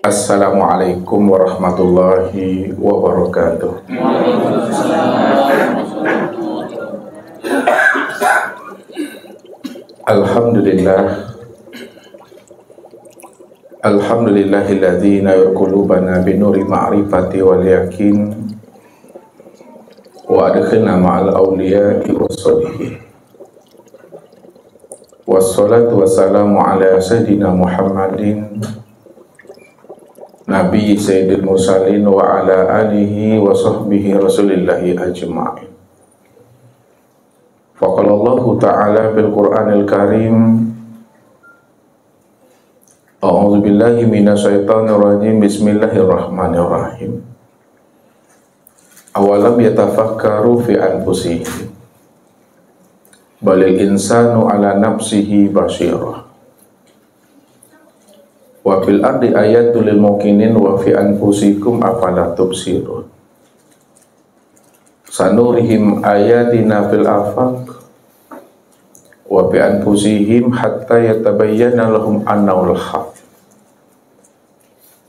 Assalamualaikum warahmatullahi wabarakatuh. Alhamdulillahilladzi nawwara qulubana binuri ma'rifati wal yakin wa adkhilna ma'al awliya'i wassalihin. Wassalatu wassalamu ala sayyidina Muhammadin Nabi Sayyidil Mursalin wa ala alihi wa sahbihi rasulillahi ajma'in. Faqala Allah Ta'ala bil Qur'anil Karim, A'udzu billahi minasyaitonir rajim, bismillahirrahmanirrahim. Awalam yatafakkaru fi anfusihim balil insanu ala nafsihi basirah wa fil ardi ayatul lil muqinin wa fi anfusikum afala tubsirun sanurihim ayatina fil afaq wa fi anfusihim hatta yatabayyana lahum annahul haq.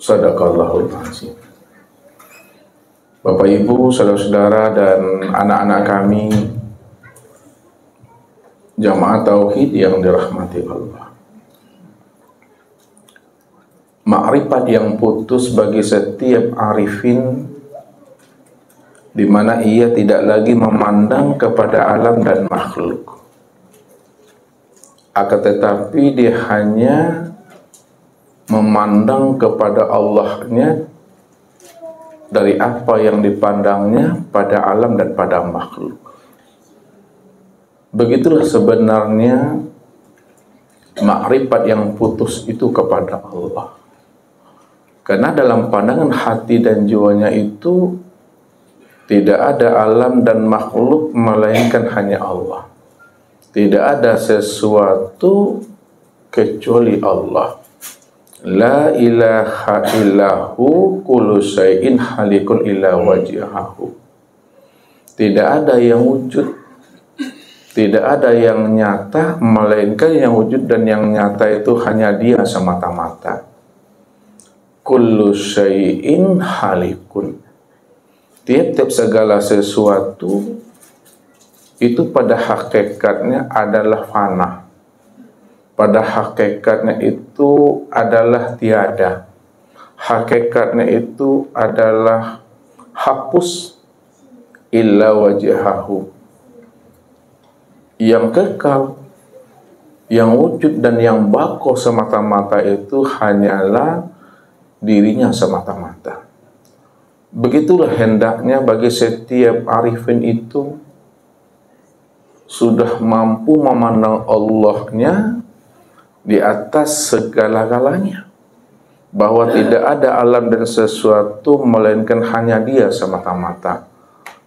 Sadaqallahul azim. Bapak Ibu, saudara-saudara dan anak-anak kami jamaah tauhid yang dirahmati Allah. Ma'rifat yang putus bagi setiap arifin, di mana ia tidak lagi memandang kepada alam dan makhluk, akan tetapi dia hanya memandang kepada Allahnya dari apa yang dipandangnya pada alam dan pada makhluk. Begitulah sebenarnya makrifat yang putus itu kepada Allah. Karena dalam pandangan hati dan jiwanya itu tidak ada alam dan makhluk melainkan hanya Allah. Tidak ada sesuatu kecuali Allah. La ilaha illahu kullu syai'in halikun illa wajhahu. Tidak ada yang wujud, tidak ada yang nyata, melainkan yang wujud dan yang nyata itu hanya Dia semata-mata. Kullu syai'in halikun. Tiap-tiap segala sesuatu itu pada hakikatnya adalah fana. Pada hakikatnya itu adalah tiada. Hakikatnya itu adalah hapus illa wajhahu. Yang kekal, yang wujud dan yang baqo semata-mata itu hanyalah dirinya semata-mata. Begitulah hendaknya bagi setiap arifin itu sudah mampu memandang Allahnya di atas segala-galanya, bahwa tidak ada alam dan sesuatu melainkan hanya Dia semata-mata.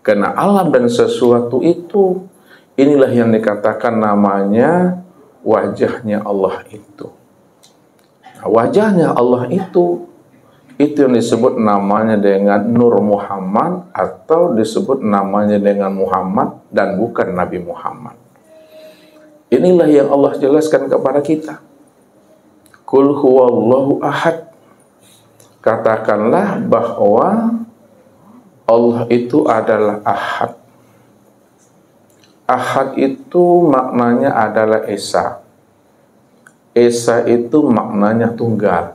Karena alam dan sesuatu itu, inilah yang dikatakan namanya wajahnya Allah itu. Wajahnya Allah itu yang disebut namanya dengan Nur Muhammad, atau disebut namanya dengan Muhammad dan bukan Nabi Muhammad. Inilah yang Allah jelaskan kepada kita. Qul huwallahu ahad. Katakanlah bahwa Allah itu adalah ahad. Ahad itu maknanya adalah esa. Esa itu maknanya tunggal.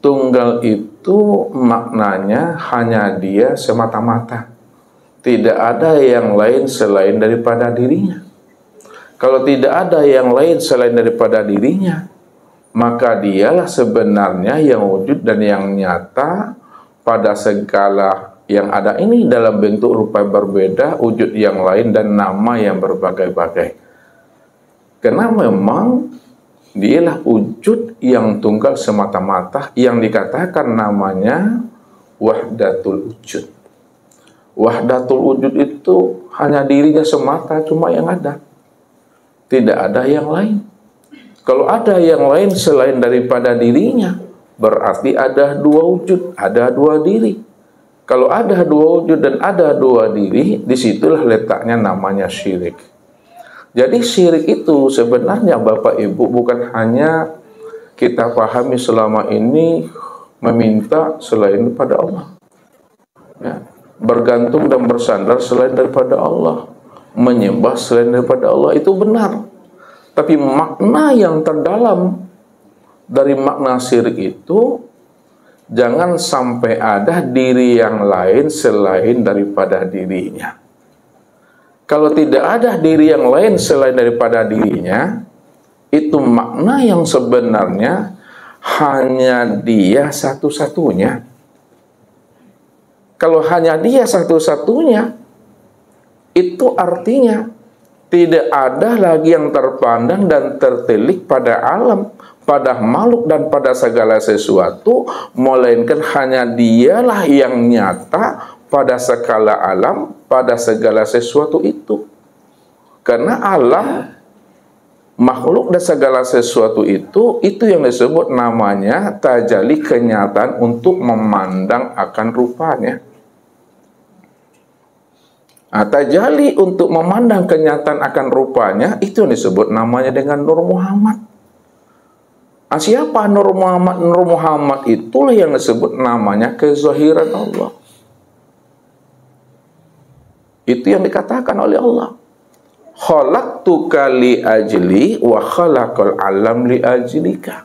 Tunggal itu maknanya hanya Dia semata-mata. Tidak ada yang lain selain daripada dirinya. Kalau tidak ada yang lain selain daripada dirinya, maka Dialah sebenarnya yang wujud dan yang nyata pada segala yang ada ini dalam bentuk rupa berbeda, wujud yang lain dan nama yang berbagai-bagai. Karena memang Dialah wujud yang tunggal semata-mata, yang dikatakan namanya wahdatul wujud. Wahdatul wujud itu hanya dirinya semata, cuma yang ada. Tidak ada yang lain. Kalau ada yang lain selain daripada dirinya, berarti ada dua wujud, ada dua diri. Kalau ada dua wujud dan ada dua diri, disitulah letaknya namanya syirik. Jadi syirik itu sebenarnya Bapak Ibu bukan hanya kita pahami selama ini meminta selain daripada Allah. Ya. Bergantung dan bersandar selain daripada Allah, menyembah selain daripada Allah, itu benar. Tapi makna yang terdalam dari makna syirik itu, jangan sampai ada diri yang lain selain daripada dirinya. Kalau tidak ada diri yang lain selain daripada dirinya, itu makna yang sebenarnya hanya dia satu-satunya. Kalau hanya dia satu-satunya, itu artinya tidak ada lagi yang terpandang dan tertelik pada alam, pada makhluk dan pada segala sesuatu, melainkan hanya dialah yang nyata pada skala alam, pada segala sesuatu itu. Karena alam, makhluk dan segala sesuatu itu yang disebut namanya tajalli, kenyataan untuk memandang akan rupanya. Tajalli untuk memandang kenyataan akan rupanya, itu yang disebut namanya dengan Nur Muhammad. Siapa Nur Muhammad? Nur Muhammad itulah yang disebut namanya kezahiran Allah. Itu yang dikatakan oleh Allah. Khalaqtuka li ajli wa khalaqal alam li ajlika.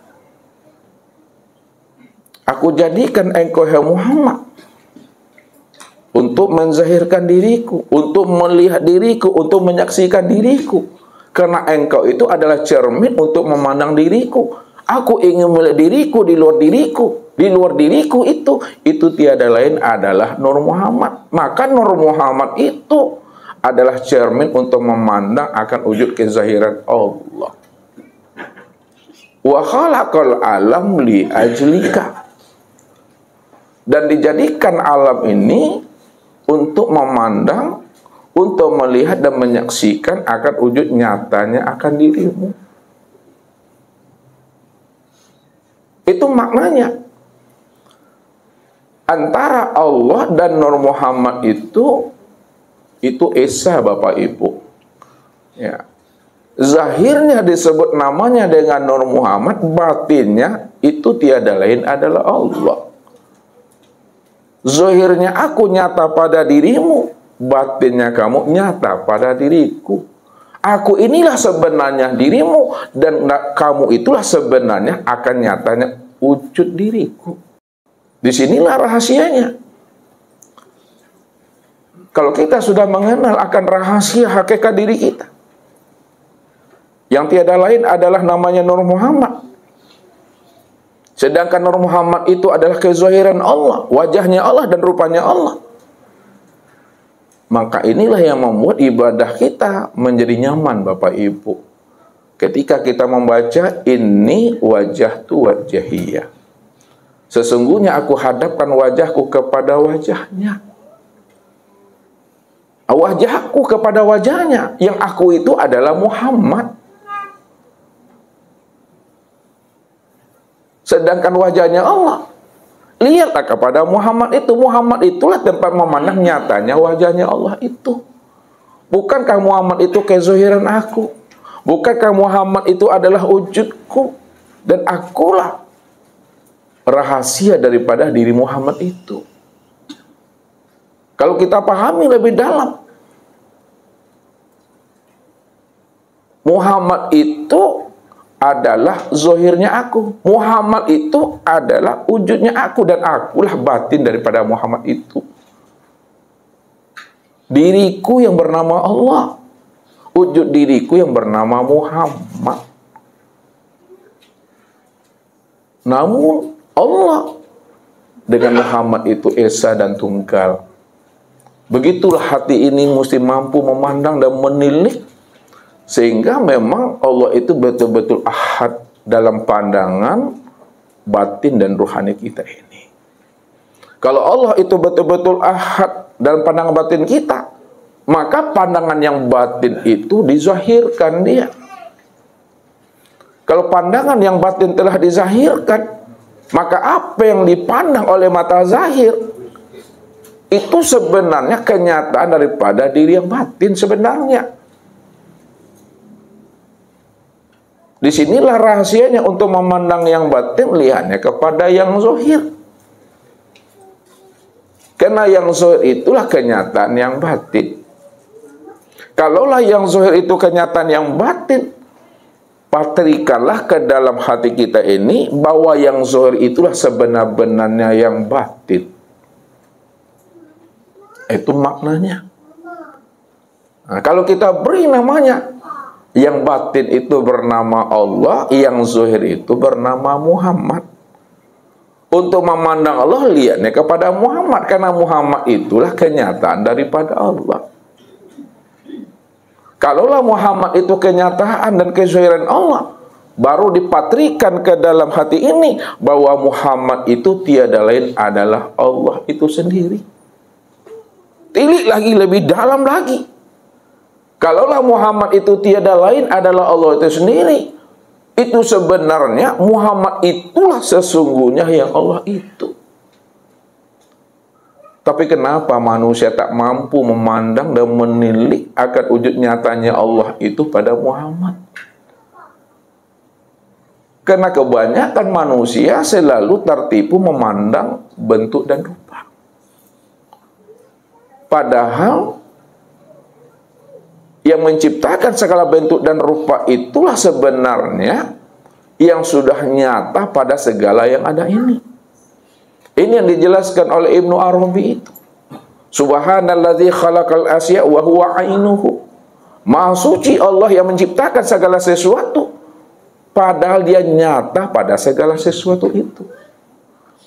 Aku jadikan engkau hai Muhammad untuk menzahirkan diriku, untuk melihat diriku, untuk menyaksikan diriku. Karena engkau itu adalah cermin untuk memandang diriku. Aku ingin melihat diriku di luar diriku. Di luar diriku itu tiada lain adalah Nur Muhammad. Maka Nur Muhammad itu adalah cermin untuk memandang akan wujud kezahiran Allah. Wa khalaqal alam li ajlika. Dan dijadikan alam ini untuk memandang, untuk melihat dan menyaksikan akan wujud nyatanya akan dirimu. Itu maknanya. Antara Allah dan Nur Muhammad itu esa, Bapak Ibu. Ya. Zahirnya disebut namanya dengan Nur Muhammad, batinnya itu tiada lain adalah Allah. Zahirnya aku nyata pada dirimu, batinnya kamu nyata pada diriku. Aku inilah sebenarnya dirimu, dan kamu itulah sebenarnya akan nyatanya wujud diriku. Disinilah rahasianya. Kalau kita sudah mengenal akan rahasia hakikat diri kita, yang tiada lain adalah namanya Nur Muhammad. Sedangkan Nur Muhammad itu adalah kezahiran Allah, wajahnya Allah dan rupanya Allah. Maka inilah yang membuat ibadah kita menjadi nyaman, Bapak Ibu. Ketika kita membaca ini wajahtu wajahiyah, sesungguhnya aku hadapkan wajahku kepada wajahnya. Wajahku kepada wajahnya, yang aku itu adalah Muhammad. Sedangkan wajahnya Allah, lihatlah kepada Muhammad itu. Muhammad itulah tempat memandang nyatanya wajahnya Allah itu. Bukankah Muhammad itu kezahiran aku? Bukankah Muhammad itu adalah wujudku? Dan akulah rahasia daripada diri Muhammad itu. Kalau kita pahami lebih dalam, Muhammad itu adalah zahirnya aku. Muhammad itu adalah wujudnya aku, dan akulah batin daripada Muhammad itu. Diriku yang bernama Allah, wujud diriku yang bernama Muhammad. Namun Allah dengan Muhammad itu esa dan tunggal. Begitulah hati ini mesti mampu memandang dan menilik, sehingga memang Allah itu betul-betul ahad dalam pandangan batin dan ruhani kita ini. Kalau Allah itu betul-betul ahad dalam pandangan batin kita, maka pandangan yang batin itu dizahirkan dia. Kalau pandangan yang batin telah dizahirkan, maka apa yang dipandang oleh mata zahir itu sebenarnya kenyataan daripada diri yang batin sebenarnya. Disinilah rahasianya untuk memandang yang batin, lihatnya kepada yang zahir. Karena yang zahir itulah kenyataan yang batin. Kalaulah yang zahir itu kenyataan yang batin, patrikanlah ke dalam hati kita ini bahwa yang zahir itulah sebenar-benarnya yang batin. Itu maknanya. Nah, kalau kita beri namanya, yang batin itu bernama Allah, yang zahir itu bernama Muhammad. Untuk memandang Allah, lihatnya kepada Muhammad, karena Muhammad itulah kenyataan daripada Allah. Kalaulah Muhammad itu kenyataan dan kezahiran Allah, baru dipatrikan ke dalam hati ini bahwa Muhammad itu tiada lain adalah Allah itu sendiri. Tilik lagi lebih dalam lagi. Kalaulah Muhammad itu tiada lain adalah Allah itu sendiri, itu sebenarnya Muhammad itulah sesungguhnya yang Allah itu. Tapi kenapa manusia tak mampu memandang dan menilik akan wujud nyatanya Allah itu pada Muhammad? Karena kebanyakan manusia selalu tertipu memandang bentuk dan rupa. Padahal yang menciptakan segala bentuk dan rupa itulah sebenarnya yang sudah nyata pada segala yang ada ini. Ini yang dijelaskan oleh Ibnu Arabi itu. Subhanalladzi khalaqal asya wa huwa ainuhu. Maha suci Allah yang menciptakan segala sesuatu, padahal dia nyata pada segala sesuatu itu.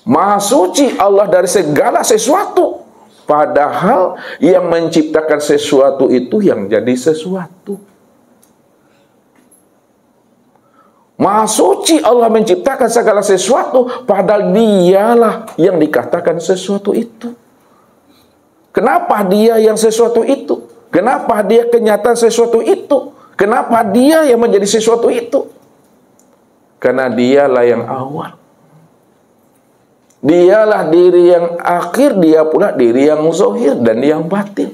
Maha suci Allah dari segala sesuatu, padahal yang menciptakan sesuatu itu yang jadi sesuatu. Maha suci Allah menciptakan segala sesuatu, padahal dialah yang dikatakan sesuatu itu. Kenapa dia yang sesuatu itu? Kenapa dia kenyataan sesuatu itu? Kenapa dia yang menjadi sesuatu itu? Karena dialah yang awal. Dialah diri yang akhir, dia pula diri yang zahir dan yang batin.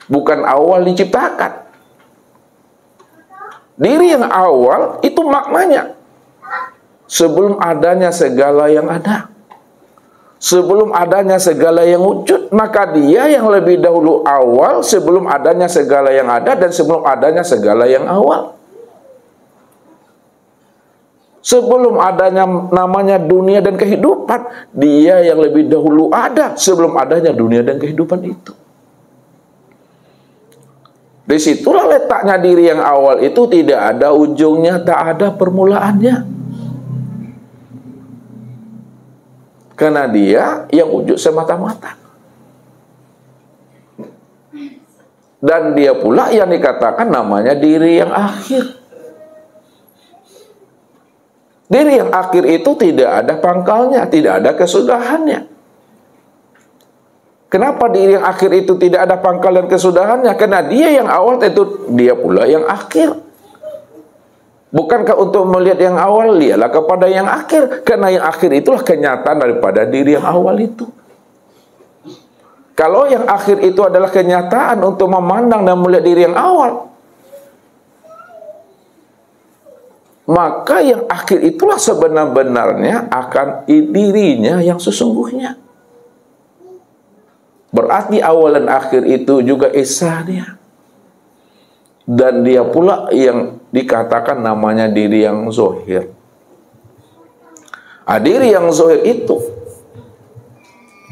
Bukan awal diciptakan. Diri yang awal itu maknanya sebelum adanya segala yang ada. Sebelum adanya segala yang wujud, maka dia yang lebih dahulu awal sebelum adanya segala yang ada dan sebelum adanya segala yang awal. Sebelum adanya namanya dunia dan kehidupan, dia yang lebih dahulu ada sebelum adanya dunia dan kehidupan itu. Disitulah letaknya diri yang awal itu tidak ada ujungnya, tak ada permulaannya. Karena dia yang wujud semata-mata. Dan dia pula yang dikatakan namanya diri yang akhir. Diri yang akhir itu tidak ada pangkalnya, tidak ada kesudahannya. Kenapa diri yang akhir itu tidak ada pangkal dan kesudahannya? Karena dia yang awal, tentu dia pula yang akhir. Bukankah untuk melihat yang awal, lihatlah kepada yang akhir. Karena yang akhir itulah kenyataan daripada diri yang awal itu. Kalau yang akhir itu adalah kenyataan untuk memandang dan melihat diri yang awal, maka yang akhir itulah sebenar-benarnya akan dirinya yang sesungguhnya. Berarti awal dan akhir itu juga esa dia. Dan dia pula yang dikatakan namanya diri yang zahir. Diri yang zahir itu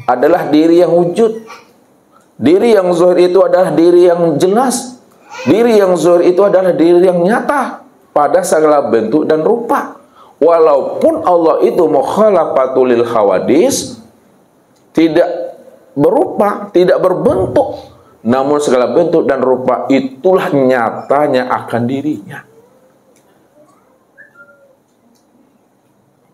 adalah diri yang wujud. Diri yang zahir itu adalah diri yang jelas. Diri yang zahir itu adalah diri yang nyata pada segala bentuk dan rupa. Walaupun Allah itu mukhalafatul lil hawadis, tidak berupa, tidak berbentuk, namun segala bentuk dan rupa itulah nyatanya akan dirinya.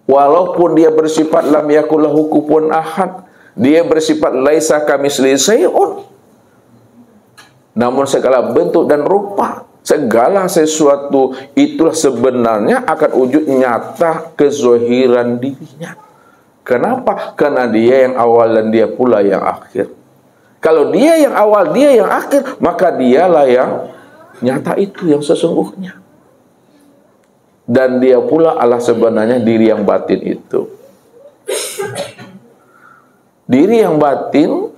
Walaupun dia bersifat lam yakul lahu kufuwan ahad, dia bersifat laisa kamitslihi syai'un, namun segala bentuk dan rupa, segala sesuatu itulah sebenarnya akan wujud nyata kezahiran dirinya. Kenapa? Karena dia yang awal dan dia pula yang akhir. Kalau dia yang awal, dia yang akhir, maka dialah yang nyata itu, yang sesungguhnya. Dan dia pula adalah sebenarnya diri yang batin itu. Diri yang batin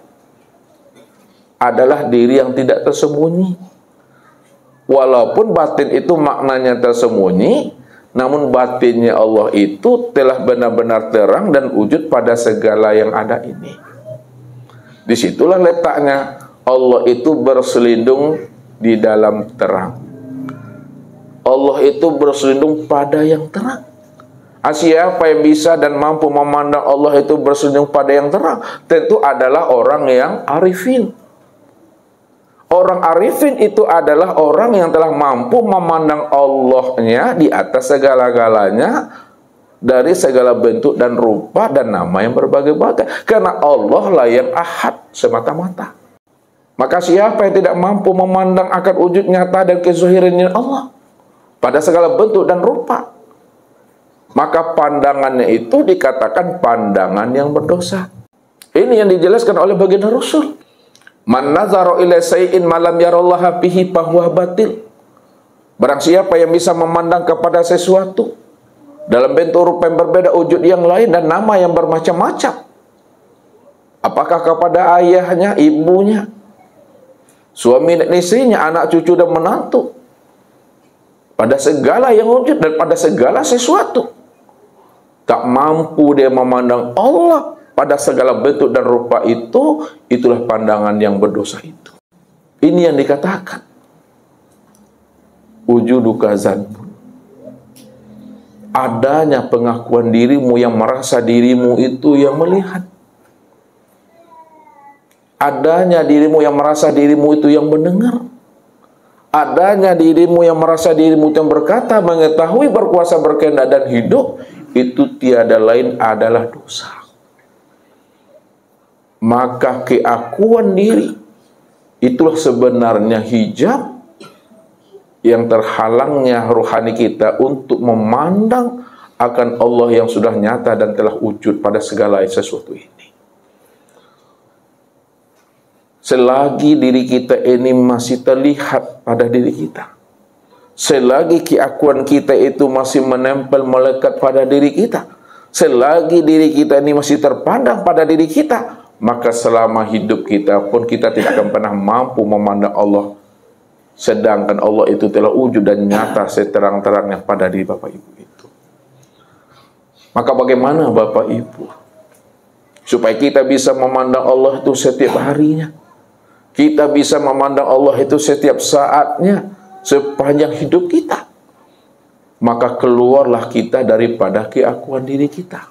adalah diri yang tidak tersembunyi. Walaupun batin itu maknanya tersembunyi, namun batinnya Allah itu telah benar-benar terang dan wujud pada segala yang ada ini. Disitulah letaknya, Allah itu berselindung di dalam terang. Allah itu berselindung pada yang terang. Siapa yang bisa dan mampu memandang Allah itu berselindung pada yang terang? Tentu adalah orang yang arifin. Orang arifin itu adalah orang yang telah mampu memandang Allahnya di atas segala-galanya, dari segala bentuk dan rupa dan nama yang berbagai-bagai. Karena Allah lah yang ahad semata-mata. Maka siapa yang tidak mampu memandang akan wujud nyata dan kezuhirannya Allah pada segala bentuk dan rupa, maka pandangannya itu dikatakan pandangan yang berdosa. Ini yang dijelaskan oleh baginda Rasul. Man nazara ila shay'in ma lam yarallaha bihi fahuwa batil. Barang siapa yang bisa memandang kepada sesuatu dalam bentuk rupa yang berbeda, wujud yang lain dan nama yang bermacam-macam, apakah kepada ayahnya, ibunya, suami dan istrinya, anak cucu dan menantu, pada segala yang wujud dan pada segala sesuatu, tak mampu dia memandang Allah pada segala bentuk dan rupa itu, itulah pandangan yang berdosa itu. Ini yang dikatakan wujuduka zanbun. Adanya pengakuan dirimu yang merasa dirimu itu yang melihat. Adanya dirimu yang merasa dirimu itu yang mendengar. Adanya dirimu yang merasa dirimu yang berkata, mengetahui, berkuasa, berkehendak dan hidup, itu tiada lain adalah dosa. Maka keakuan diri itulah sebenarnya hijab yang terhalangnya rohani kita untuk memandang akan Allah yang sudah nyata dan telah wujud pada segala sesuatu ini. Selagi diri kita ini masih terlihat pada diri kita, selagi keakuan kita itu masih menempel melekat pada diri kita, selagi diri kita ini masih terpandang pada diri kita, maka selama hidup kita pun kita tidak akan pernah mampu memandang Allah, sedangkan Allah itu telah wujud dan nyata seterang-terangnya pada diri Bapak Ibu itu. Maka bagaimana Bapak Ibu supaya kita bisa memandang Allah itu setiap harinya, kita bisa memandang Allah itu setiap saatnya sepanjang hidup kita? Maka keluarlah kita daripada keakuan diri kita.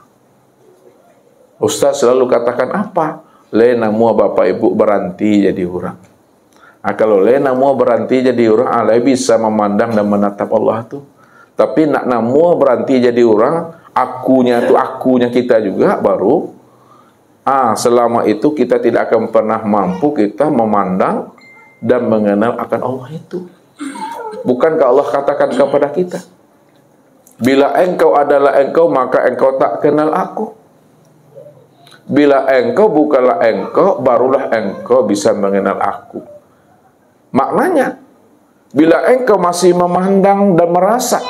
Ustaz selalu katakan apa? Lena mua Bapak Ibu berhenti jadi orang. Kalau lena mua berhenti jadi orang, alai bisa memandang dan menatap Allah tuh. Tapi nak namua berhenti jadi orang, akunya kita juga baru. Selama itu kita tidak akan pernah mampu kita memandang dan mengenal akan Allah itu. Bukankah Allah katakan kepada kita, bila engkau adalah engkau, maka engkau tak kenal aku. Bila engkau bukanlah engkau, barulah engkau bisa mengenal aku. Maknanya, bila engkau masih memandang dan merasa,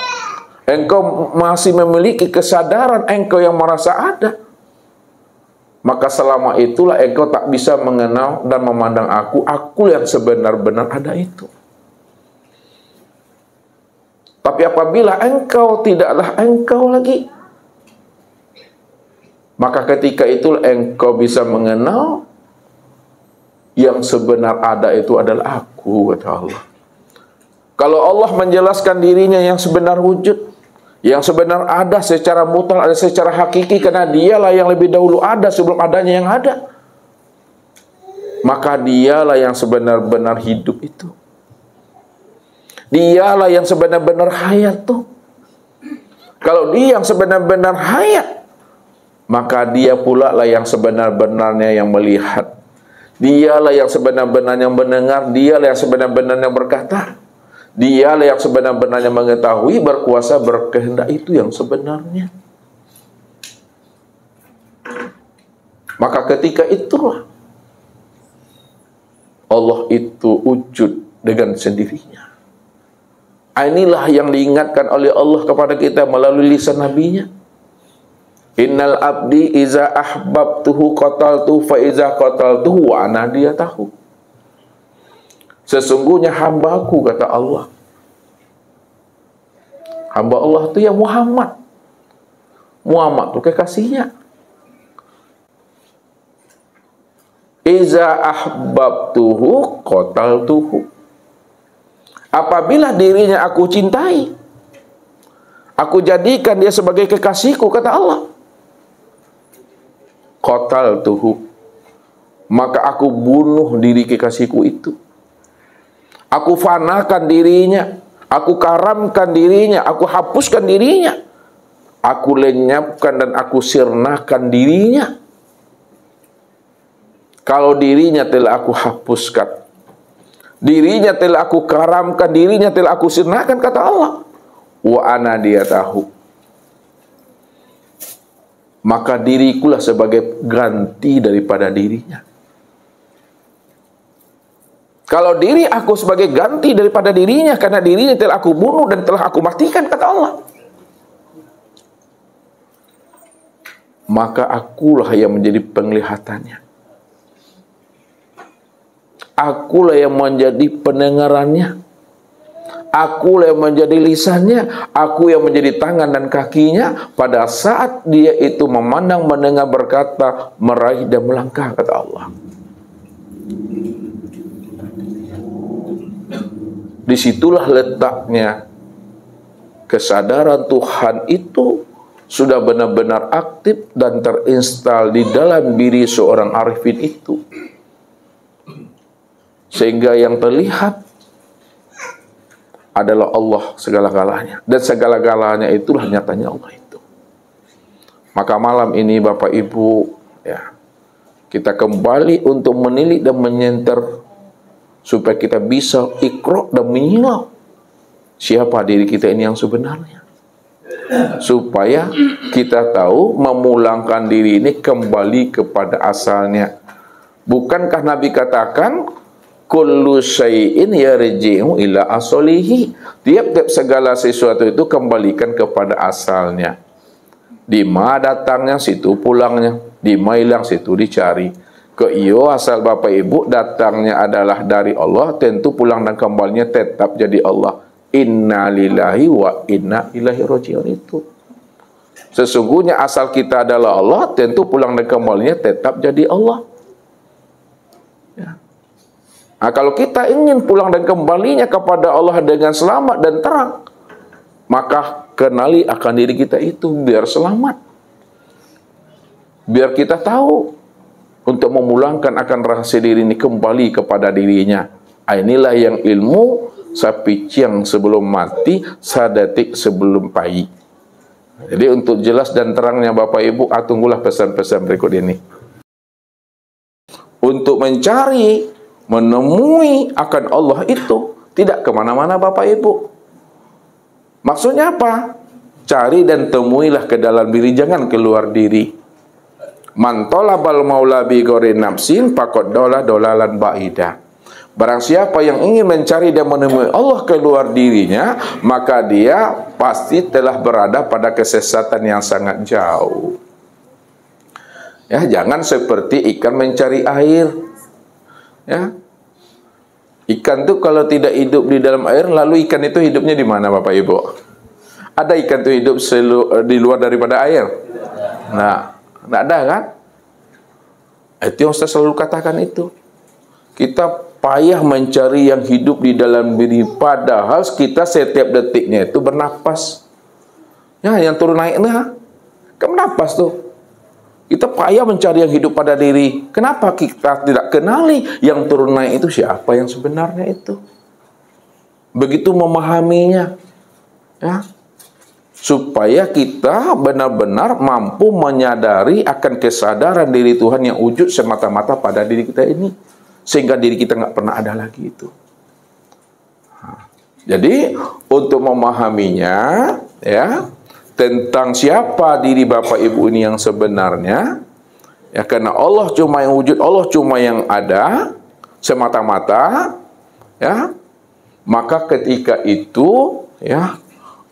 engkau masih memiliki kesadaran engkau yang merasa ada, maka selama itulah engkau tak bisa mengenal dan memandang aku yang sebenar-benar ada itu. Tapi apabila engkau tidaklah engkau lagi, maka ketika itu engkau bisa mengenal yang sebenar ada itu adalah aku, kata Allah. Kalau Allah menjelaskan dirinya yang sebenar wujud, yang sebenar ada secara mutlak, ada secara hakiki, karena dialah yang lebih dahulu ada sebelum adanya yang ada, maka dialah yang sebenar-benar hidup itu. Dialah yang sebenar-benar hayat tuh. Kalau dia yang sebenar-benar hayat, maka dia pula lah yang sebenar-benarnya yang melihat. Dialah yang sebenar-benarnya mendengar. Dialah yang sebenar-benarnya berkata. Dialah yang sebenar-benarnya mengetahui, berkuasa, berkehendak, itu yang sebenarnya. Maka ketika itulah Allah itu wujud dengan sendirinya. Inilah yang diingatkan oleh Allah kepada kita melalui lisan nabinya. Innal abdi iza ahbabtuhu qataltuhu fa iza qataltuhu wa ana diyatahu. Sesungguhnya hambaku, kata Allah. Hamba Allah itu ya Muhammad. Muhammad itu kekasihnya. Iza ahbabtuhu qataltuhu. Apabila dirinya aku cintai, aku jadikan dia sebagai kekasihku, kata Allah. Qataltuhu. Maka aku bunuh diri kekasihku itu. Aku fanakan dirinya. Aku karamkan dirinya. Aku hapuskan dirinya. Aku lenyapkan dan aku sirnakan dirinya. Kalau dirinya telah aku hapuskan, dirinya telah aku karamkan, dirinya telah aku sirnakan, kata Allah. Wa ana diyatahu. Maka dirikulah sebagai ganti daripada dirinya. Kalau diri aku sebagai ganti daripada dirinya, karena dirinya telah aku bunuh dan telah aku matikan, kata Allah. Maka akulah yang menjadi penglihatannya. Akulah yang menjadi pendengarannya. Akulah yang menjadi lisannya. Aku yang menjadi tangan dan kakinya pada saat dia itu memandang, mendengar, berkata, meraih dan melangkah, kata Allah. Disitulah letaknya kesadaran Tuhan itu sudah benar-benar aktif dan terinstal di dalam diri seorang arifin itu. Sehingga yang terlihat adalah Allah segala-galanya. Dan segala-galanya itulah nyatanya Allah itu. Maka malam ini Bapak Ibu, ya, kita kembali untuk menilik dan menyenter supaya kita bisa iqra dan menyilau siapa diri kita ini yang sebenarnya. Supaya kita tahu memulangkan diri ini kembali kepada asalnya. Bukankah Nabi katakan kullu syai'in yarji'u ila aslihi. Tiap-tiap segala sesuatu itu kembalikan kepada asalnya. Di mana datangnya, situ pulangnya. Di mana hilang, situ dicari. Ke iyo asal Bapak Ibu datangnya adalah dari Allah, tentu pulang dan kembalinya tetap jadi Allah. Inna lillahi wa inna ilaihi raji'un itu. Sesungguhnya asal kita adalah Allah, tentu pulang dan kembalinya tetap jadi Allah. Ya. Nah, kalau kita ingin pulang dan kembalinya kepada Allah dengan selamat dan terang, maka kenali akan diri kita itu biar selamat. Biar kita tahu untuk memulangkan akan rahasia diri ini kembali kepada dirinya. Inilah yang ilmu sapi ciang sebelum mati, sadetik sebelum pagi. Jadi untuk jelas dan terangnya Bapak Ibu, tunggulah pesan-pesan berikut ini. Untuk mencari, menemui akan Allah itu tidak kemana-mana Bapak Ibu. Maksudnya apa? Cari dan temuilah ke dalam diri, jangan keluar diri. Man talabal maula bi ghairi nafsin faqad dolalan ba'ida. Barang siapa yang ingin mencari dan menemui Allah keluar dirinya, maka dia pasti telah berada pada kesesatan yang sangat jauh. Ya, jangan seperti ikan mencari air. Ya. Ikan itu kalau tidak hidup di dalam air, lalu ikan itu hidupnya di mana Bapak Ibu? Ada ikan itu hidup di luar daripada air? Nah, tidak ada kan? Itu yang saya selalu katakan itu. Kita payah mencari yang hidup di dalam diri, padahal kita setiap detiknya itu bernapas. Ya, yang turun naiknya kan bernapas tuh. Kita payah mencari yang hidup pada diri. Kenapa kita tidak kenali yang turun naik itu siapa yang sebenarnya itu? Begitu memahaminya, ya, supaya kita benar-benar mampu menyadari akan kesadaran diri Tuhan yang wujud semata-mata pada diri kita ini, sehingga diri kita nggak pernah ada lagi itu. Jadi untuk memahaminya, ya, tentang siapa diri Bapak Ibu ini yang sebenarnya, ya, karena Allah cuma yang wujud, Allah cuma yang ada semata-mata, ya, maka ketika itu, ya,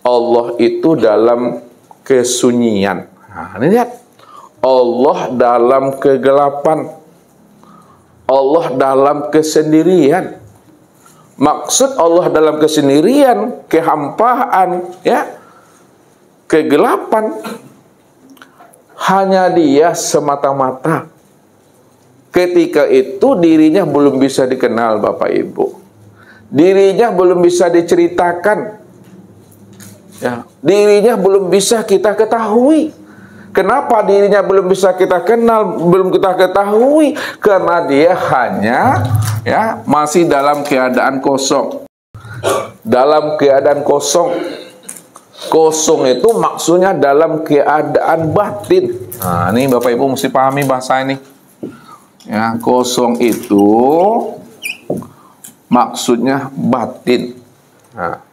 Allah itu dalam kesunyian. Nah, ini lihat. Allah dalam kegelapan. Allah dalam kesendirian. Maksud Allah dalam kesendirian, kehampaan, ya, kegelapan. Hanya Dia semata-mata. Ketika itu dirinya belum bisa dikenal, Bapak Ibu. Dirinya belum bisa diceritakan. Ya, dirinya belum bisa kita ketahui. Kenapa dirinya belum bisa kita kenal, belum kita ketahui? Karena dia hanya, ya, masih dalam keadaan kosong. Dalam keadaan kosong. Kosong itu maksudnya dalam keadaan batin. Nah, ini Bapak Ibu mesti pahami bahasa ini. Ya, kosong itu maksudnya batin. Nah,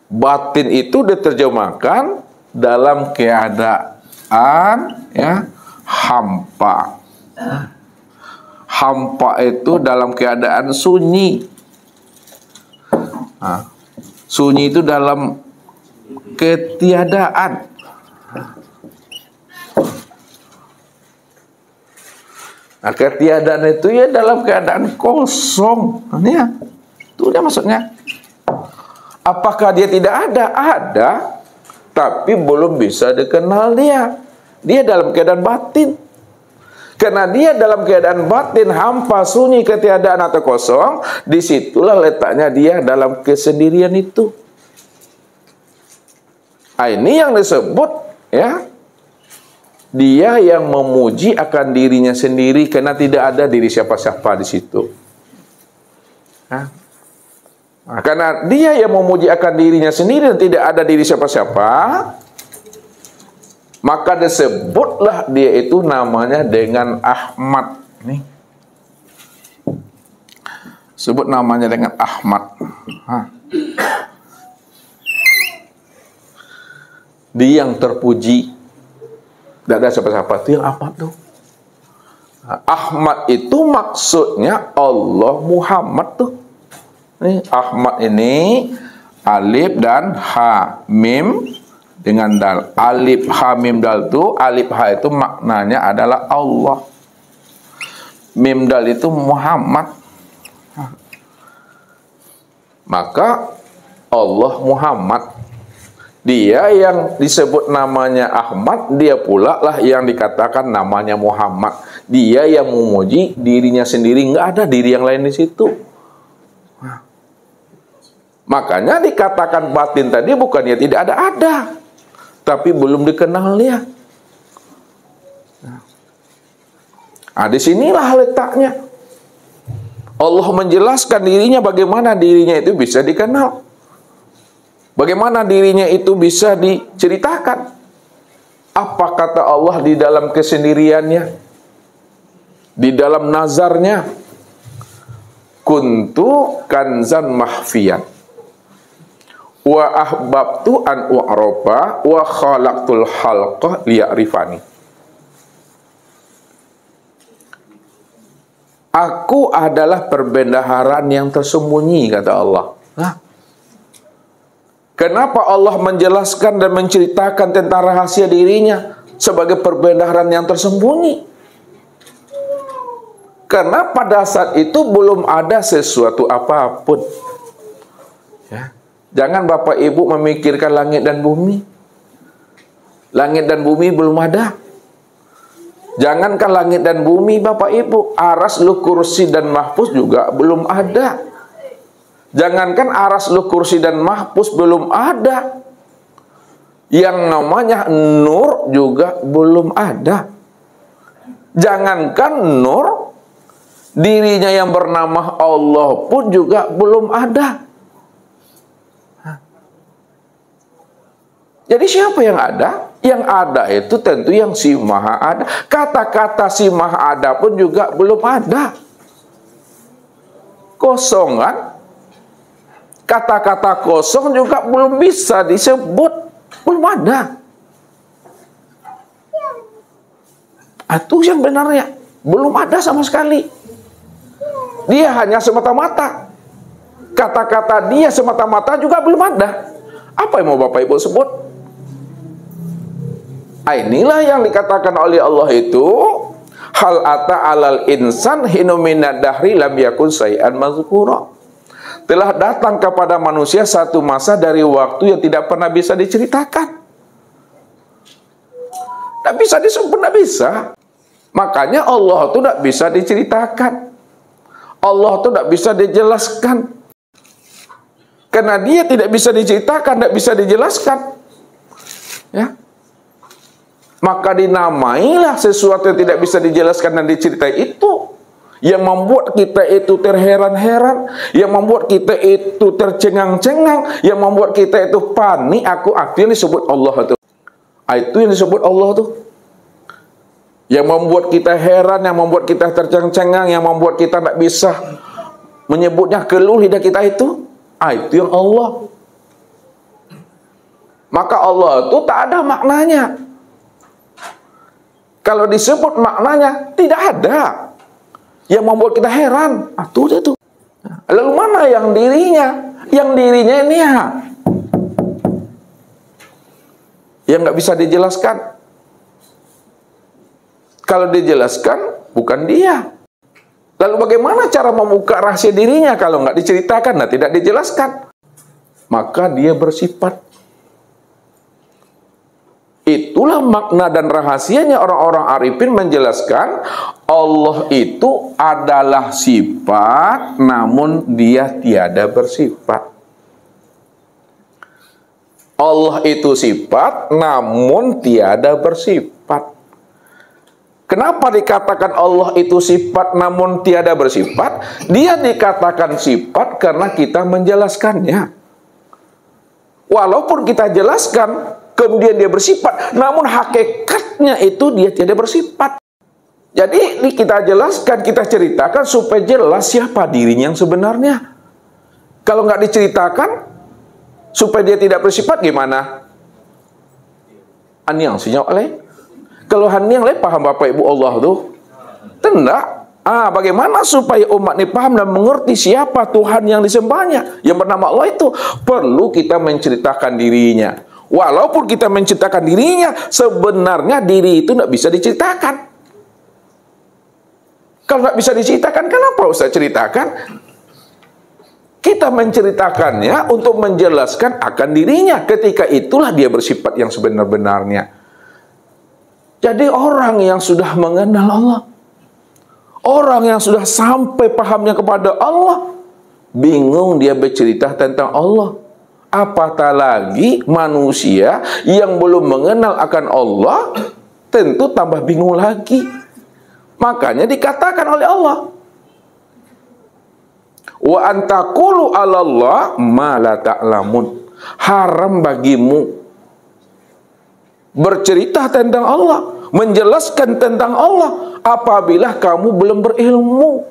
batin itu diterjemahkan dalam keadaan, ya, hampa. Hampa itu dalam keadaan sunyi. Nah, sunyi itu dalam ketiadaan. Nah, ketiadaan itu ya dalam keadaan kosong. Nah, ya, itu dia maksudnya. Apakah dia tidak ada? Ada. Tapi belum bisa dikenal dia. Dia dalam keadaan batin. Karena dia dalam keadaan batin, hampa, sunyi, ketiadaan atau kosong, disitulah letaknya dia dalam kesendirian itu. Nah, ini yang disebut, ya, dia yang memuji akan dirinya sendiri karena tidak ada diri siapa-siapa di situ. Nah, karena dia yang memuji akan dirinya sendiri dan tidak ada diri siapa-siapa, maka disebutlah dia itu namanya dengan Ahmad. Nih, sebut namanya dengan Ahmad. Dia yang terpuji. Tidak ada siapa-siapa, itu yang Ahmad tuh. Ahmad itu maksudnya Allah Muhammad tuh. Ini Ahmad ini alif dan ha mim dengan dal. Alif ha mim dal itu, alif ha itu maknanya adalah Allah. Mim dal itu Muhammad. Maka Allah Muhammad. Dia yang disebut namanya Ahmad, dia pula lah yang dikatakan namanya Muhammad. Dia yang memuji dirinya sendiri, nggak ada diri yang lain di situ. Makanya dikatakan batin tadi bukannya tidak ada, tapi belum dikenal dia. Nah, disinilah letaknya. Allah menjelaskan dirinya, bagaimana dirinya itu bisa dikenal. Bagaimana dirinya itu bisa diceritakan. Apa kata Allah di dalam kesendiriannya, di dalam nazarnya. Kuntu kanzan mahfiyan wa ahbabtu an u'rafa wa khalaqtul halqa liya'rifani. Aku adalah perbendaharaan yang tersembunyi, kata Allah. Kenapa Allah menjelaskan dan menceritakan tentang rahasia dirinya sebagai perbendaharaan yang tersembunyi? Karena pada saat itu belum ada sesuatu apapun. Ya. Jangan Bapak Ibu memikirkan langit dan bumi. Langit dan bumi belum ada. Jangankan langit dan bumi, Bapak Ibu, aras, lu, kursi dan mahfuz juga belum ada. Jangankan aras, lu, kursi dan mahfuz belum ada. Yang namanya nur juga belum ada. Jangankan nur, dirinya yang bernama Allah pun juga belum ada. Jadi siapa yang ada? Yang ada itu tentu yang si Maha Ada. Kata-kata si Maha Ada pun juga belum ada. Kosongan. Kata-kata kosong juga belum bisa disebut. Belum ada. Itu yang benarnya. Belum ada sama sekali. Dia hanya semata-mata. Kata-kata dia semata-mata juga belum ada. Apa yang mau Bapak Ibu sebut? Inilah yang dikatakan oleh Allah itu, hal ata alal insan hinu minad dahri lam yakun syai'an mazkura. Telah datang kepada manusia satu masa dari waktu yang tidak pernah bisa diceritakan. Tidak bisa disebut, tidak bisa. Makanya Allah itu tidak bisa diceritakan. Allah itu tidak bisa dijelaskan. Karena dia tidak bisa diceritakan, tidak bisa dijelaskan. Ya. Maka dinamailah sesuatu yang tidak bisa dijelaskan dan diceritai itu yang membuat kita itu terheran-heran, yang membuat kita itu tercengang-cengang, yang membuat kita itu panik. Itu yang disebut Allah itu. Itu yang disebut Allah tuh. Yang membuat kita heran, yang membuat kita tercengang-cengang, yang membuat kita tidak bisa menyebutnya keluh lidah kita itu. Itu yang Allah. Maka Allah itu tak ada maknanya. Kalau disebut maknanya, tidak ada. Yang membuat kita heran. Itu dia tuh. Lalu mana yang dirinya? Yang dirinya ini ya, yang nggak bisa dijelaskan. Kalau dijelaskan, bukan dia. Lalu bagaimana cara membuka rahasia dirinya kalau nggak diceritakan, nah tidak dijelaskan? Maka dia bersifat. Itulah makna dan rahasianya orang-orang arifin menjelaskan Allah itu adalah sifat, namun dia tiada bersifat. Allah itu sifat, namun tiada bersifat. Kenapa dikatakan Allah itu sifat, namun tiada bersifat? Dia dikatakan sifat karena kita menjelaskannya. Walaupun kita jelaskan, kemudian dia bersifat, namun hakikatnya itu dia tidak bersifat. Jadi kita jelaskan, kita ceritakan supaya jelas siapa dirinya yang sebenarnya. Kalau nggak diceritakan, supaya dia tidak bersifat gimana? Yang sinyal oleh. Kalau yang lain paham Bapak Ibu Allah tuh? Tidak. Bagaimana supaya umat ini paham dan mengerti siapa Tuhan yang disembahnya, yang bernama Allah itu? Perlu kita menceritakan dirinya. Walaupun kita menceritakan dirinya, sebenarnya diri itu tidak bisa diceritakan. Kalau nggak bisa diceritakan, kenapa Ustaz ceritakan? Kita menceritakannya untuk menjelaskan akan dirinya. Ketika itulah dia bersifat yang sebenar-benarnya. Jadi orang yang sudah mengenal Allah, orang yang sudah sampai pahamnya kepada Allah, bingung dia bercerita tentang Allah. Apatah lagi manusia yang belum mengenal akan Allah, tentu tambah bingung lagi. Makanya dikatakan oleh Allah, wa antaqulu 'alallah ma la ta'lamun. Haram bagimu bercerita tentang Allah, menjelaskan tentang Allah apabila kamu belum berilmu.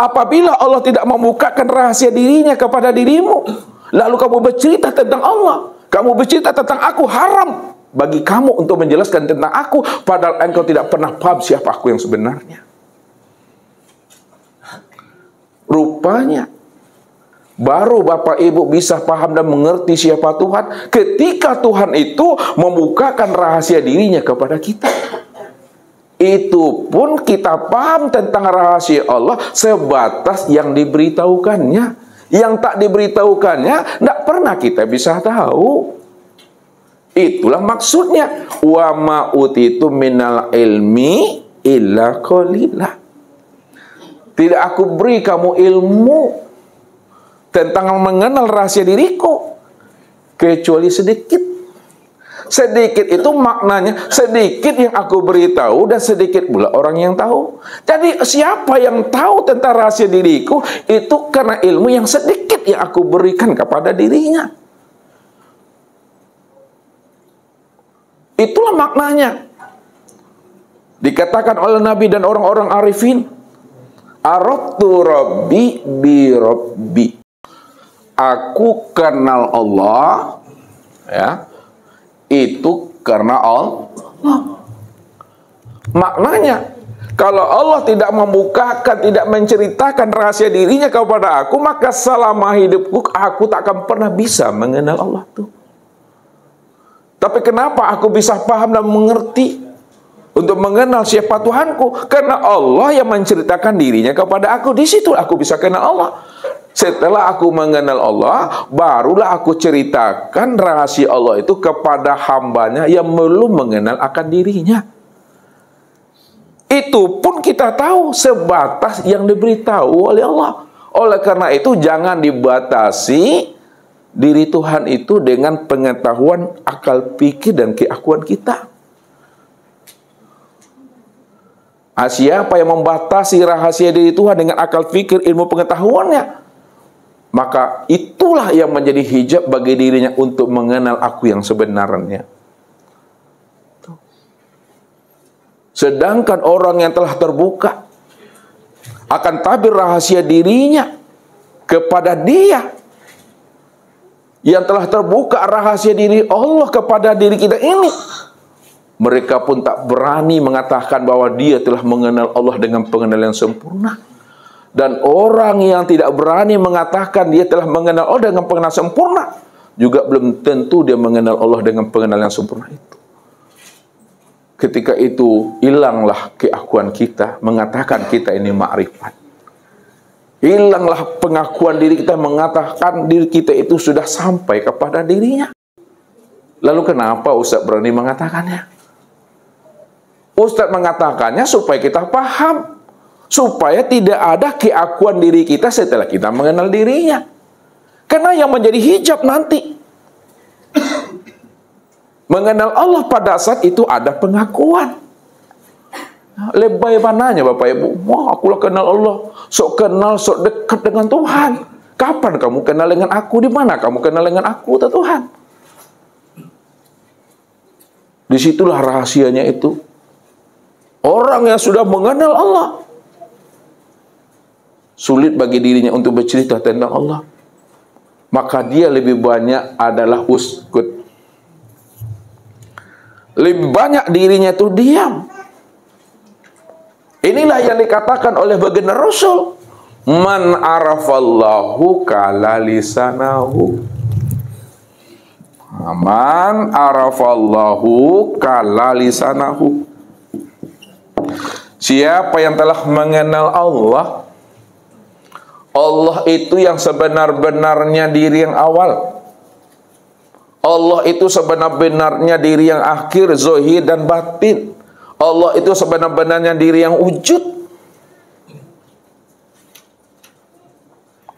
Apabila Allah tidak membukakan rahasia dirinya kepada dirimu, lalu kamu bercerita tentang Allah, kamu bercerita tentang aku, haram bagi kamu untuk menjelaskan tentang aku, padahal engkau tidak pernah paham siapa aku yang sebenarnya. Rupanya baru Bapak Ibu bisa paham dan mengerti siapa Tuhan ketika Tuhan itu membukakan rahasia dirinya kepada kita. Itu pun kita paham tentang rahasia Allah sebatas yang diberitahukannya. Yang tak diberitahukannya tidak pernah kita bisa tahu. Itulah maksudnya, wa ma utitu minal ilmi illa qalila. Tidak aku beri kamu ilmu tentang mengenal rahasia diriku kecuali sedikit. Sedikit itu maknanya sedikit yang aku beritahu dan sedikit pula orang yang tahu. Jadi siapa yang tahu tentang rahasia diriku itu karena ilmu yang sedikit yang aku berikan kepada dirinya. Itulah maknanya. Dikatakan oleh Nabi dan orang-orang arifin, araftu rabbi bi rabbi. Aku kenal Allah, ya, itu karena Allah. Maknanya, kalau Allah tidak membukakan, tidak menceritakan rahasia dirinya kepada aku, maka selama hidupku aku tak akan pernah bisa mengenal Allah tuh. Tapi kenapa aku bisa paham dan mengerti untuk mengenal siapa Tuhanku? Karena Allah yang menceritakan dirinya kepada aku. Di situ aku bisa kenal Allah. Setelah aku mengenal Allah, barulah aku ceritakan rahasia Allah itu kepada hambanya yang belum mengenal akan dirinya. Itu pun kita tahu sebatas yang diberitahu oleh Allah. Oleh karena itu jangan dibatasi diri Tuhan itu dengan pengetahuan, akal pikir, dan keakuan kita. Siapa yang membatasi rahasia diri Tuhan dengan akal pikir, ilmu pengetahuannya, maka itulah yang menjadi hijab bagi dirinya untuk mengenal aku yang sebenarnya. Sedangkan orang yang telah terbuka akan tabir rahasia dirinya kepada dia, yang telah terbuka rahasia diri Allah kepada diri kita ini, mereka pun tak berani mengatakan bahwa dia telah mengenal Allah dengan pengenalan yang sempurna. Dan orang yang tidak berani mengatakan dia telah mengenal Allah dengan pengenalan sempurna, juga belum tentu dia mengenal Allah dengan pengenalan yang sempurna itu. Ketika itu hilanglah keakuan kita mengatakan kita ini ma'rifat. Hilanglah pengakuan diri kita mengatakan diri kita itu sudah sampai kepada dirinya. Lalu kenapa Ustaz berani mengatakannya? Ustaz mengatakannya supaya kita paham, supaya tidak ada keakuan diri kita setelah kita mengenal dirinya. Karena yang menjadi hijab nanti, mengenal Allah pada saat itu ada pengakuan. Lebay mananya Bapak Ibu? Wah, akulah kenal Allah. Sok kenal, sok dekat dengan Tuhan. Kapan kamu kenal dengan aku? Di mana kamu kenal dengan aku, Tuhan? Disitulah rahasianya itu. Orang yang sudah mengenal Allah, sulit bagi dirinya untuk bercerita tentang Allah. Maka dia lebih banyak adalah uskut. Lebih banyak dirinya itu diam. Inilah yang dikatakan oleh baginda Rasul, man arafallahu kala lisanahu. Man arafallahu kala lisanahu. Siapa yang telah mengenal Allah, Allah itu yang sebenar-benarnya diri yang awal, Allah itu sebenar-benarnya diri yang akhir, zahir dan batin. Allah itu sebenar-benarnya diri yang wujud.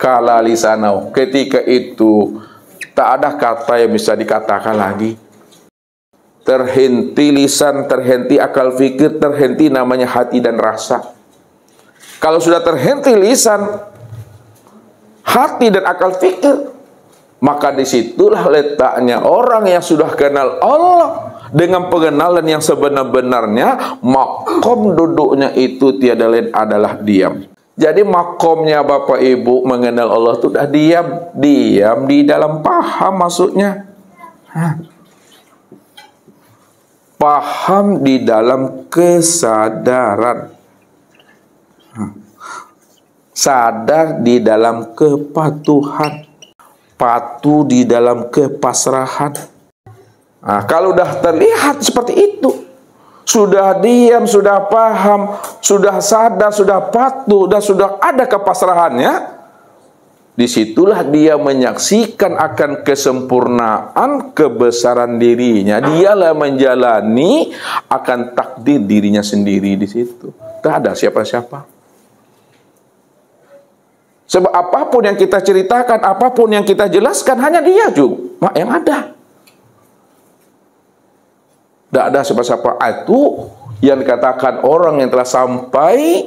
Kala lisanau, ketika itu tak ada kata yang bisa dikatakan lagi. Terhenti lisan, terhenti akal fikir, terhenti namanya hati dan rasa. Kalau sudah terhenti lisan, hati dan akal fikir, maka disitulah letaknya orang yang sudah kenal Allah dengan pengenalan yang sebenar-benarnya. Makom duduknya itu tiada lain adalah diam. Jadi makomnya Bapak Ibu mengenal Allah itu sudah diam. Diam di dalam paham maksudnya. Paham di dalam kesadaran. Sadar di dalam kepatuhan. Patuh di dalam kepasrahan. Nah, kalau sudah terlihat seperti itu, sudah diam, sudah paham, sudah sadar, sudah patuh, dan sudah ada kepasrahannya, disitulah dia menyaksikan akan kesempurnaan kebesaran dirinya. Dialah menjalani akan takdir dirinya sendiri di situ. Tak ada siapa-siapa. Sebab apapun yang kita ceritakan, apapun yang kita jelaskan, hanya dia juga yang ada. Tidak ada siapa-siapa. Itu yang dikatakan orang yang telah sampai,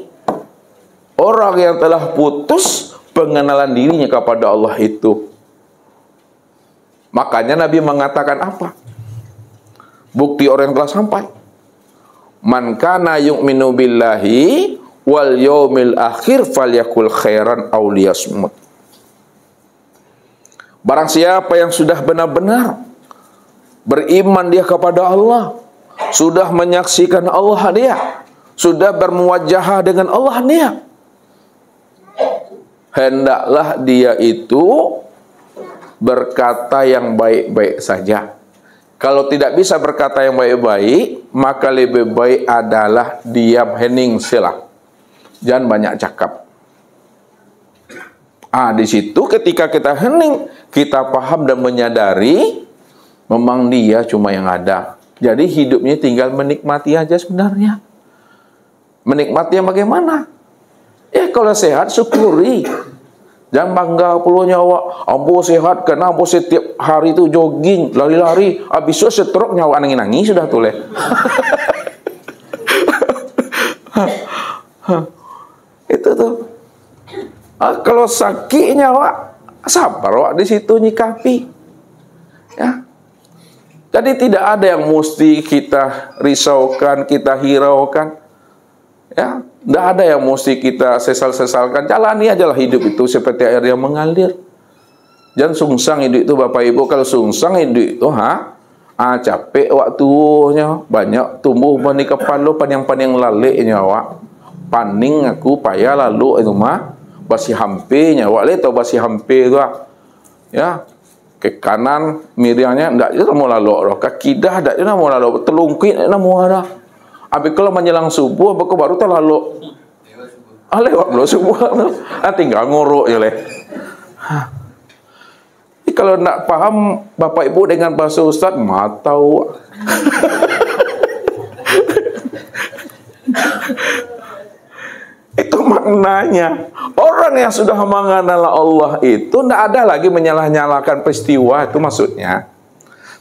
orang yang telah putus pengenalan dirinya kepada Allah itu. Makanya Nabi mengatakan apa? Bukti orang yang telah sampai. Man kana yu'minu billahi wal yaumil akhir falyakul khairan aw liyasmut. Barang siapa yang sudah benar-benar beriman dia kepada Allah, sudah menyaksikan Allah dia, sudah bermuwajahah dengan Allah dia, hendaklah dia itu berkata yang baik-baik saja. Kalau tidak bisa berkata yang baik-baik, maka lebih baik adalah diam, hening sila. Jangan banyak cakap. Di situ ketika kita hening, kita paham dan menyadari memang dia cuma yang ada. Jadi hidupnya tinggal menikmati aja sebenarnya. Menikmati yang bagaimana? Kalau sehat syukuri. Jangan bangga puluh nyawa, ambo sehat karena ambo setiap hari itu jogging, lari-lari, habis itu stroke nyawa nangis-nangis sudah tuh leh. Itu tuh. Kalau sakit nyawa, sabar wak di situ nyikapi. Ya. Jadi tidak ada yang mesti kita risaukan, kita hiraukan. Ya, tidak ada yang mesti kita sesal-sesalkan. Jalani aja lah hidup itu seperti air yang mengalir. Jangan sungsang hidup itu Bapak Ibu. Kalau sungsang hidup itu, capek waktunya, banyak tumbuh benih kepala, panjang-panjang lalik nyawa. Paning aku payah lalu itu mah basi hampe nyawa le atau basi hampe itu ya. Ke kanan miriangnya ndak itu mau lalu, kaki dah ndak itu mau lalu, telungkit ndak mau ada. Habis kalau menjelang subuh, baru terlalu lewat belum subuh, tinggal ngorok ya leh. Kalau nak paham Bapak Ibu dengan bahasa Ustaz, matau. Itu maknanya. Orang yang sudah mengenal Allah itu tidak ada lagi menyalah-nyalakan peristiwa, itu maksudnya.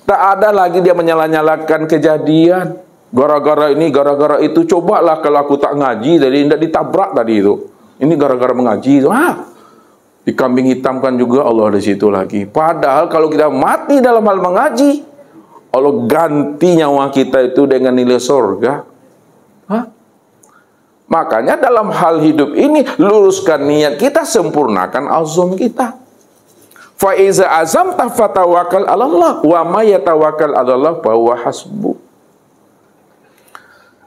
Tak ada lagi dia menyalah-nyalakan kejadian. Gara-gara ini, gara-gara itu, cobalah kalau aku tak ngaji, jadi tidak ditabrak tadi itu. Ini gara-gara mengaji itu. Dikambing hitamkan juga Allah di situ lagi. Padahal kalau kita mati dalam hal mengaji, Allah ganti nyawa kita itu dengan nilai surga. Makanya dalam hal hidup ini, luruskan niat kita, sempurnakan azam kita. Fa iza azamta fatawakkal 'alallah wa may yatawakkal 'alallah fa huwa hasbuh.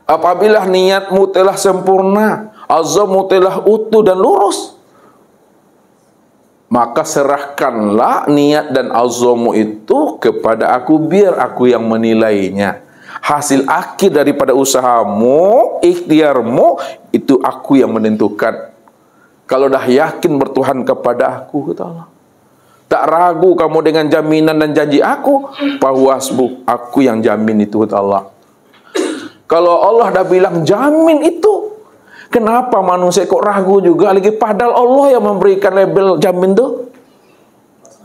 Apabila niatmu telah sempurna, azammu telah utuh dan lurus, maka serahkanlah niat dan azammu itu kepada aku, biar aku yang menilainya. Hasil akhir daripada usahamu, ikhtiarmu, itu aku yang menentukan. Kalau dah yakin bertuhan kepada aku, kata Allah, tak ragu kamu dengan jaminan dan janji aku, bahwasbu, aku yang jamin itu, kata Allah. Kalau Allah dah bilang jamin itu, kenapa manusia kok ragu juga lagi? Padahal Allah yang memberikan label jamin tuh.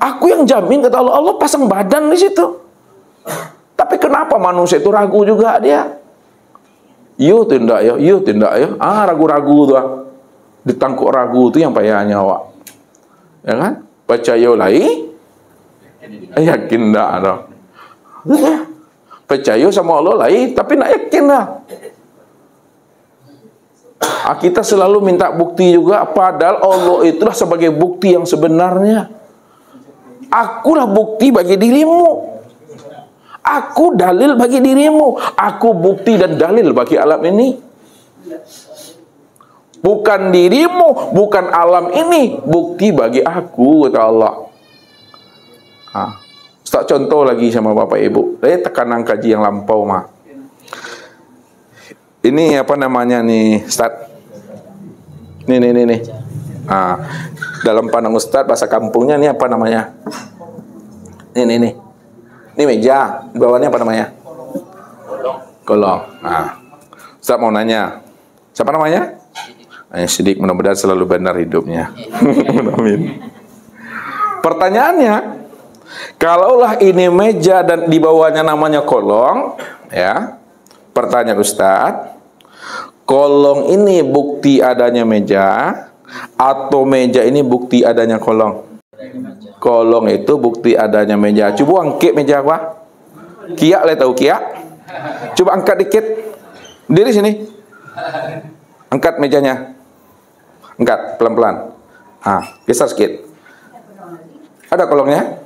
Aku yang jamin, kata Allah. Allah pasang badan di situ. Tapi kenapa manusia itu ragu juga dia? Tindak ya. Ragu-ragu tuh. Ditangkuk ragu tuh yang payah nyawa. Ya kan? Percaya lagi, yakin tak ada. Percaya sama Allah lain, tapi nak yakin lah. Kita selalu minta bukti juga, padahal Allah itulah sebagai bukti yang sebenarnya. Akulah bukti bagi dirimu. Aku dalil bagi dirimu. Aku bukti dan dalil bagi alam ini. Bukan dirimu, bukan alam ini, bukti bagi aku, kata Allah. Ustaz contoh lagi sama Bapak Ibu. Tekanan kaji yang lampau mah. Ini apa namanya nih, Ustaz? Nih. Dalam pandang Ustaz bahasa kampungnya ini apa namanya? Nih. Ini meja, di bawahnya apa namanya? Kolong. Ustaz mau nanya. Siapa namanya? Sidik, mudah-mudahan selalu benar hidupnya. Amin. Pertanyaannya, kalaulah ini meja dan di bawahnya namanya kolong, ya. Pertanyaan Ustaz, kolong ini bukti adanya meja atau meja ini bukti adanya kolong? Kolong itu bukti adanya meja. Coba angkat meja apa? Kiak lah, tahu kiak? Coba angkat dikit. Diri sini. Angkat mejanya. Angkat pelan-pelan. Geser sedikit. Ada kolongnya?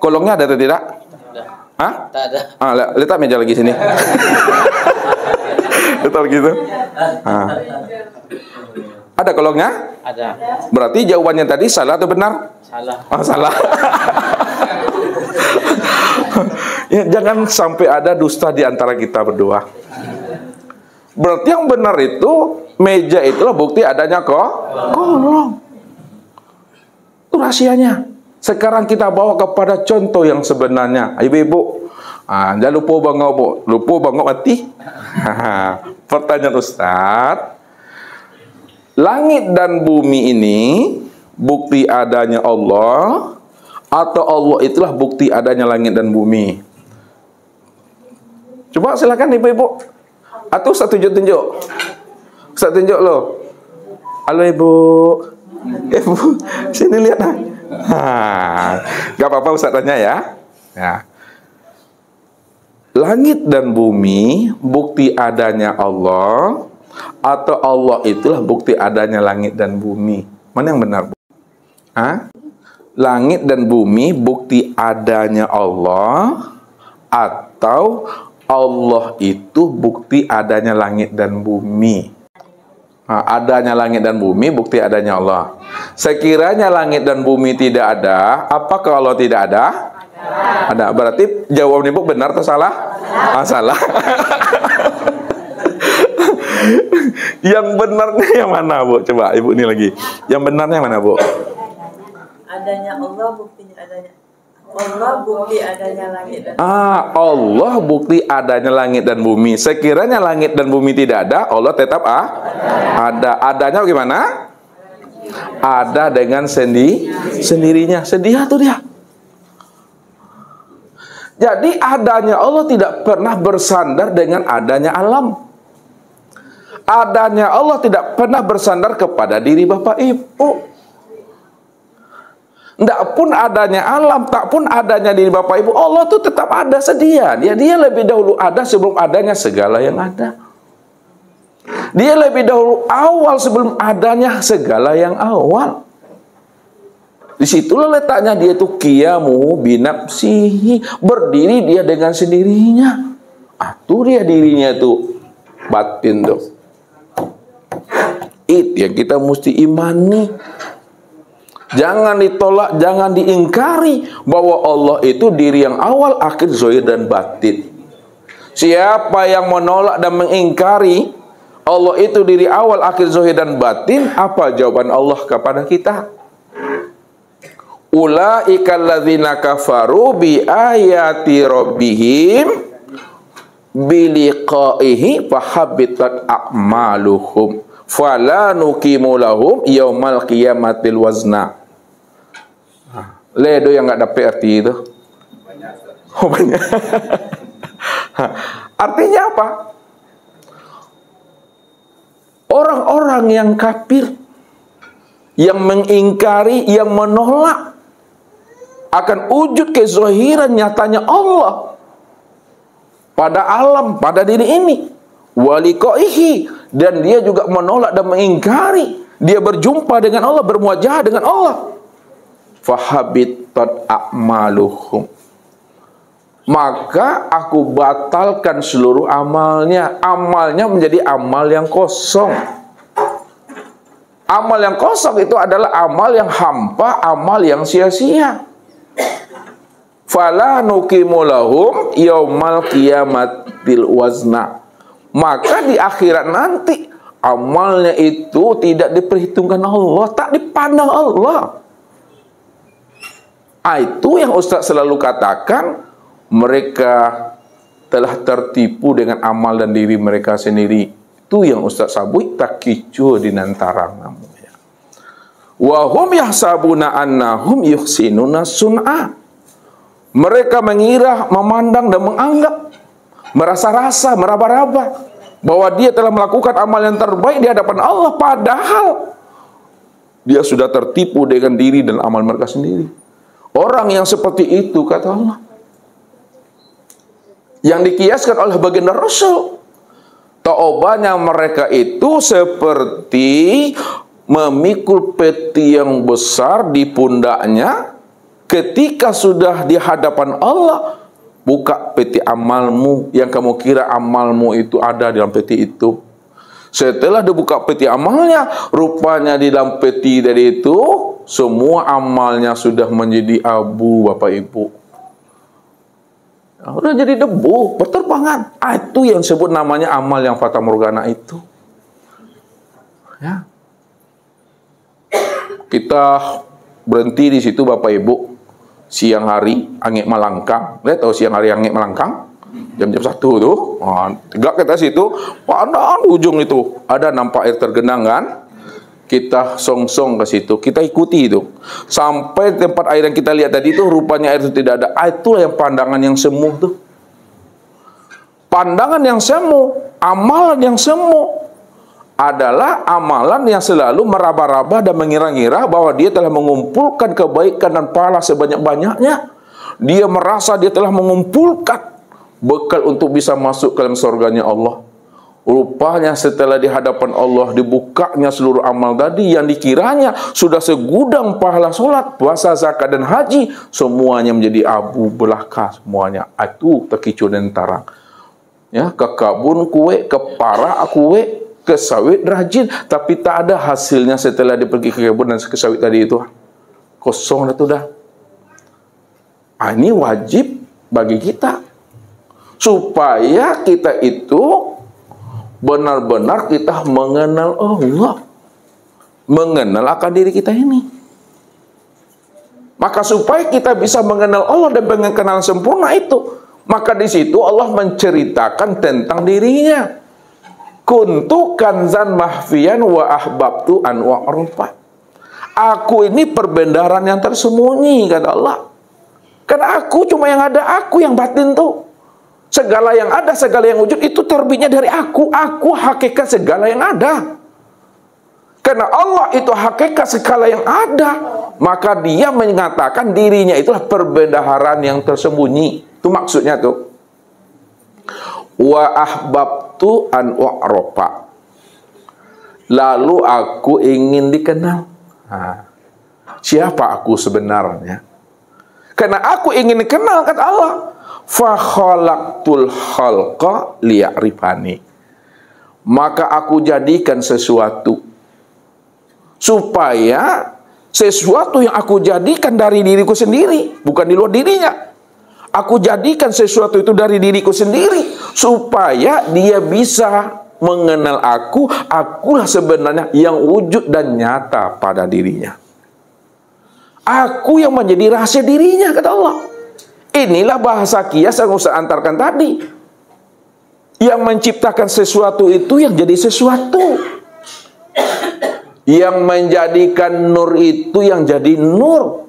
Kolongnya ada atau tidak? Tak ada. Letak meja lagi sini. Letak gitu. Ada kolongnya? Ada. Berarti jawabannya tadi salah atau benar? Salah. Salah. Ya, jangan sampai ada dusta di antara kita berdua. Berarti yang benar itu meja itulah bukti adanya kolong. Itu rahasianya. Sekarang kita bawa kepada contoh yang sebenarnya. Ibu-ibu, jangan lupa bangau, Bu. Lupa bangau mati. Pertanyaan Ustaz, langit dan bumi ini bukti adanya Allah, atau Allah itulah bukti adanya langit dan bumi? Coba silakan ibu-ibu. Atau Ustaz tunjuk-tunjuk. Ustaz tunjuk loh. Halo ibu. Ibu, sini lihat. Gak apa-apa Ustaz tanya ya. Langit dan bumi bukti adanya Allah, atau Allah itulah bukti adanya langit dan bumi? Mana yang benar, Bu? Langit dan bumi bukti adanya Allah, atau Allah itu bukti adanya langit dan bumi? Adanya langit dan bumi bukti adanya Allah. Sekiranya langit dan bumi tidak ada, apakah Allah tidak ada? Ada. Berarti jawaban ibu benar atau salah? Salah. Yang benarnya yang mana, Bu? Coba ibu ini lagi. Yang benarnya mana, Bu? Adanya Allah, buktinya adanya Allah, bukti adanya langit dan Allah bukti adanya langit dan bumi. Sekiranya langit dan bumi tidak ada, Allah tetap ada. Adanya bagaimana? Ada dengan sendirinya. Sedia tuh dia. Jadi adanya Allah tidak pernah bersandar dengan adanya alam. Adanya Allah tidak pernah bersandar kepada diri Bapak Ibu. Tidak pun adanya alam, tak pun adanya diri Bapak Ibu, Allah itu tetap ada, sedia. Dia lebih dahulu ada sebelum adanya segala yang ada. Dia lebih dahulu awal sebelum adanya segala yang awal. Disitulah letaknya dia itu qiyamu binafsihi, berdiri dia dengan sendirinya. Itu dia dirinya itu batin tuh. Itu yang kita mesti imani. Jangan ditolak, jangan diingkari bahwa Allah itu diri yang awal, akhir, zahir dan batin. Siapa yang menolak dan mengingkari Allah itu diri awal, akhir, zahir dan batin, apa jawaban Allah kepada kita? Ulaika alladzina kafaru bi ayati rabbihim biliqaihi fahabitat a'maluhum fala nuqimu lahum yaumal qiyamatil wazna. Ledo yang enggak dapat arti itu. Banyak. Artinya apa? Orang-orang yang kafir, yang mengingkari, yang menolak akan wujud kezahiran nyatanya Allah pada alam, pada diri ini, waliqaihi, dan dia juga menolak dan mengingkari dia berjumpa dengan Allah, bermuajahah dengan Allah, fahabitat a'maluhum, maka aku batalkan seluruh amalnya. Amalnya menjadi amal yang kosong. Amal yang kosong itu adalah amal yang hampa, amal yang sia-sia. Fala nuqimu lahum yaumal qiyamatil wazna, maka di akhirat nanti amalnya itu tidak diperhitungkan Allah, tak dipandang Allah. Itu yang Ustaz selalu katakan, mereka telah tertipu dengan amal dan diri mereka sendiri. Itu yang Ustaz sabui takicu di antara namu ya. Wa hum yahsabuna annahum yuhsinuna sun'a. Mereka mengira, memandang dan menganggap, merasa-rasa, meraba-raba bahwa dia telah melakukan amal yang terbaik di hadapan Allah, padahal dia sudah tertipu dengan diri dan amal mereka sendiri. Orang yang seperti itu, kata Allah, yang dikiaskan oleh baginda Rasul, taubahnya mereka itu seperti memikul peti yang besar di pundaknya. Ketika sudah di hadapan Allah, buka peti amalmu yang kamu kira amalmu itu ada di dalam peti itu. Setelah dibuka peti amalnya, rupanya di dalam peti dari itu semua amalnya sudah menjadi abu, Bapak Ibu. Udah jadi debu, berterbangan. Itu yang sebut namanya amal yang fata morgana itu. Ya. Kita berhenti di situ Bapak Ibu. Siang hari angin melangkang. Lihat tahu siang hari angin melangkang? Jam-jam 1 tuh. Tegak kita situ, pandang ujung itu. Ada nampak air tergenang kan? Kita song-song ke situ, kita ikuti itu. Sampai tempat air yang kita lihat tadi itu rupanya air itu tidak ada. Itulah yang pandangan yang semu tuh. Pandangan yang semu, amalan yang semu adalah amalan yang selalu meraba-raba dan mengira-ngira bahwa dia telah mengumpulkan kebaikan dan pahala sebanyak-banyaknya. Dia merasa dia telah mengumpulkan bekal untuk bisa masuk ke dalam surganya Allah. Rupanya setelah di hadapan Allah dibukanya seluruh amal tadi yang dikiranya sudah segudang pahala solat, puasa, zakat dan haji, semuanya menjadi abu belaka semuanya. Itu terkecoh dan tarang. Ya, ke kabun kue, ke para kue, ke sawit rajin, tapi tak ada hasilnya setelah dia pergi ke kebun dan ke sawit tadi itu. Kosong dah tu dah. Ini wajib bagi kita supaya kita itu benar-benar kita mengenal Allah, mengenal akan diri kita ini. Maka supaya kita bisa mengenal Allah dan mengenal sempurna itu, maka di situ Allah menceritakan tentang dirinya. Kuntu kanzan mahfiyan wa ahbabtu an wa'rufa. Aku ini perbendaharaan yang tersembunyi, kata Allah. Karena aku cuma yang ada, aku yang batin tuh. Segala yang ada, segala yang wujud itu terbitnya dari aku. Aku hakikat segala yang ada. Karena Allah itu hakikat segala yang ada, maka dia mengatakan dirinya itulah perbendaharaan yang tersembunyi. Itu maksudnya tuh. Wa ahbabtu an wa'rofa. Lalu aku ingin dikenal. Siapa aku sebenarnya? Karena aku ingin dikenal, kata Allah. Fa khalaqtul khalqa liya'rifani. Maka aku jadikan sesuatu supaya sesuatu yang aku jadikan dari diriku sendiri, bukan di luar dirinya. Aku jadikan sesuatu itu dari diriku sendiri supaya dia bisa mengenal aku. Akulah sebenarnya yang wujud dan nyata pada dirinya. Aku yang menjadi rahasia dirinya, kata Allah. Inilah bahasa kias yang saya antarkan tadi. Yang menciptakan sesuatu itu yang jadi sesuatu. Yang menjadikan nur itu yang jadi nur.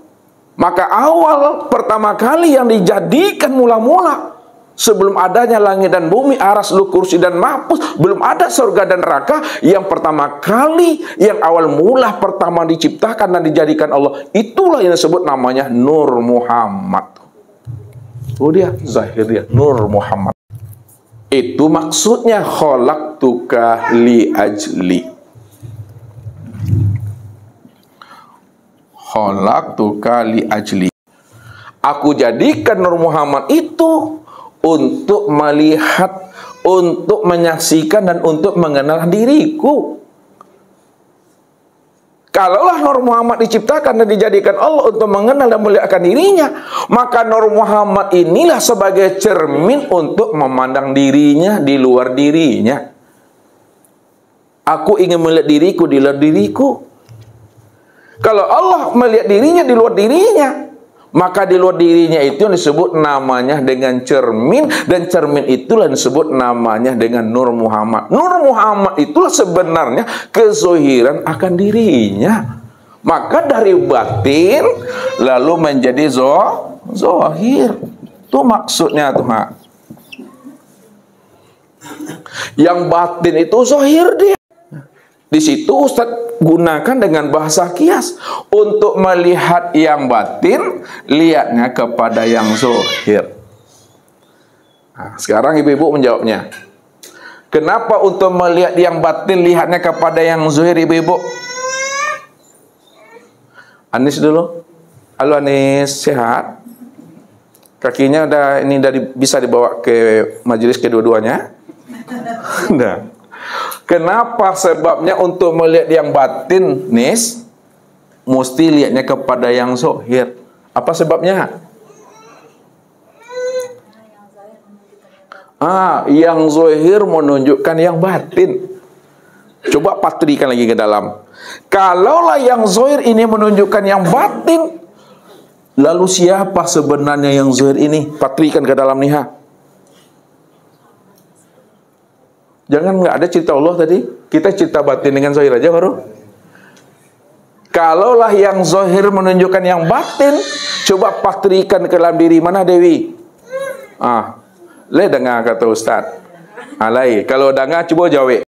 Maka awal pertama kali yang dijadikan mula-mula, sebelum adanya langit dan bumi, aras, lu, kursi dan mahfuz, belum ada surga dan neraka, yang pertama kali, yang awal mula pertama diciptakan dan dijadikan Allah, itulah yang disebut namanya Nur Muhammad. Oh dia, zahir dia, Nur Muhammad. Itu maksudnya khalaqtuka li ajli. Khalaqtuka li ajli. Aku jadikan Nur Muhammad itu untuk melihat, untuk menyaksikan dan untuk mengenal diriku. Kalaulah Nur Muhammad diciptakan dan dijadikan Allah untuk mengenal dan melihatkan dirinya, maka Nur Muhammad inilah sebagai cermin untuk memandang dirinya di luar dirinya. Aku ingin melihat diriku di luar diriku. Kalau Allah melihat dirinya di luar dirinya, maka di luar dirinya itu yang disebut namanya dengan cermin, dan cermin itulah yang disebut namanya dengan Nur Muhammad. Nur Muhammad itulah sebenarnya kezohiran akan dirinya. Maka dari batin lalu menjadi zohir. Itu maksudnya tuh, Mak. Yang batin itu zohir dia. Di situ Ustaz gunakan dengan bahasa kias untuk melihat yang batin, lihatnya kepada yang zahir. Nah, sekarang ibu-ibu menjawabnya. Kenapa untuk melihat yang batin lihatnya kepada yang zahir, ibu-ibu? Anis dulu. Halo Anis, sehat? Kakinya udah bisa dibawa ke majelis kedua-duanya? Udah. Kenapa sebabnya untuk melihat yang batin, Nis, mesti lihatnya kepada yang zahir? Apa sebabnya? Yang zahir menunjukkan yang batin. Coba patrikan lagi ke dalam. Kalaulah yang zahir ini menunjukkan yang batin, lalu siapa sebenarnya yang zahir ini? Patrikan ke dalam nih, ha. Jangan nggak ada cerita Allah tadi. Kita cerita batin dengan zahir aja baru. Kalaulah yang zahir menunjukkan yang batin, coba patrikan ke dalam diri. Mana Dewi? Le dengar kata Ustaz. Alai. Kalau dengar coba jawab.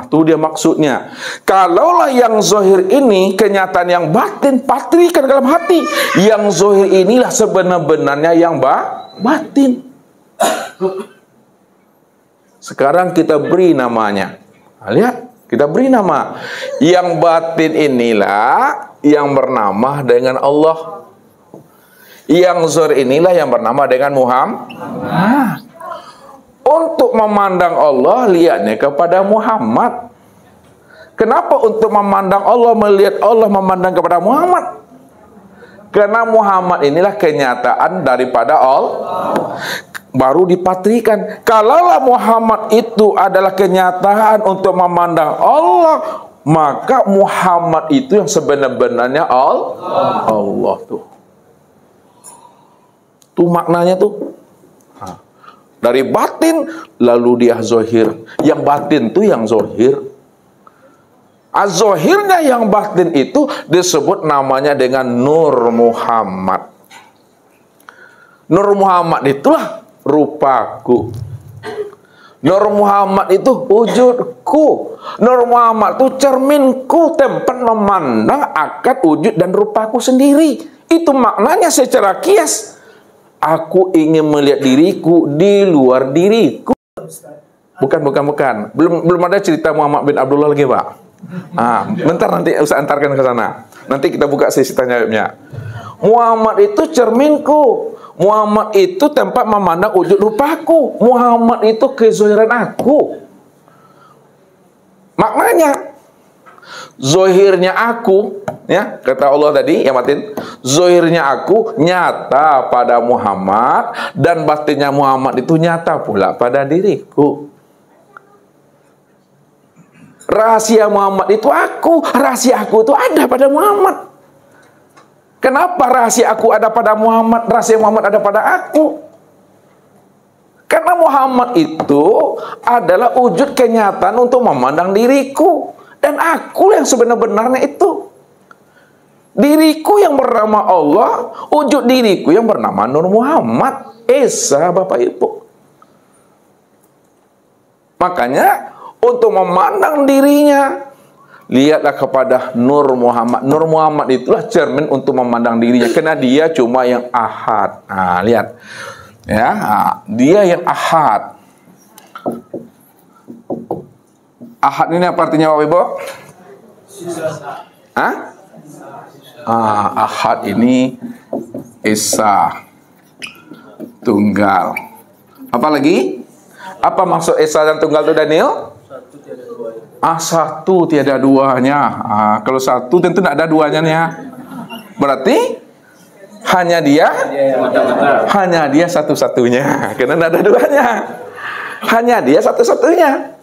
Tu dia maksudnya. Kalaulah yang zahir ini kenyataan yang batin, patrikan dalam hati. Yang zahir inilah sebenar-benarnya yang batin. Sekarang kita beri namanya. Lihat, kita beri nama. Yang batin inilah yang bernama dengan Allah. Yang zahir inilah yang bernama dengan Muhammad. Untuk memandang Allah, lihatnya kepada Muhammad. Kenapa untuk memandang Allah, melihat Allah, memandang kepada Muhammad? Karena Muhammad inilah kenyataan daripada Allah. Baru dipatrikan. Kalaulah Muhammad itu adalah kenyataan untuk memandang Allah, maka Muhammad itu yang sebenar-benarnya Allah tuh. Tuh maknanya tuh. Dari batin, lalu dia zahir. Yang batin tuh yang zahir. Az-zahirnya yang batin itu disebut namanya dengan Nur Muhammad. Nur Muhammad itulah rupaku. Nur Muhammad itu wujudku. Nur Muhammad itu cerminku, tempat memandang akan wujud dan rupaku sendiri. Itu maknanya secara kias. Aku ingin melihat diriku di luar diriku. Bukan. Belum ada cerita Muhammad bin Abdullah lagi, Pak. Bentar nanti usah antarkan ke sana. Nanti kita buka sesi tanya jawabnya. Muhammad itu cerminku. Muhammad itu tempat memandang wujud rupaku. Muhammad itu kezahiran aku. Maknanya zahirnya aku, ya, kata Allah tadi yang batin, zahirnya aku nyata pada Muhammad, dan batinnya Muhammad itu nyata pula pada diriku. Rahasia Muhammad itu aku, rahasia aku itu ada pada Muhammad. Kenapa rahasia aku ada pada Muhammad, rahasia Muhammad ada pada aku? Karena Muhammad itu adalah wujud kenyataan untuk memandang diriku. Dan aku yang sebenar-benarnya itu. Diriku yang bernama Allah, wujud diriku yang bernama Nur Muhammad. Esa, Bapak Ibu. Makanya, untuk memandang dirinya, lihatlah kepada Nur Muhammad. Nur Muhammad itulah cermin untuk memandang dirinya. Karena dia cuma yang ahad. Lihat. Ya, dia yang ahad. Ahad ini apa artinya, Bapak Ibu? Ahad ini Esa, tunggal. Apa lagi? Apa maksud Esa dan tunggal itu, Daniel? Satu tiada duanya. Kalau satu tentu tidak ada duanya nih, ya. Berarti hanya dia satu-satunya. Karena tidak ada duanya. Hanya dia satu-satunya.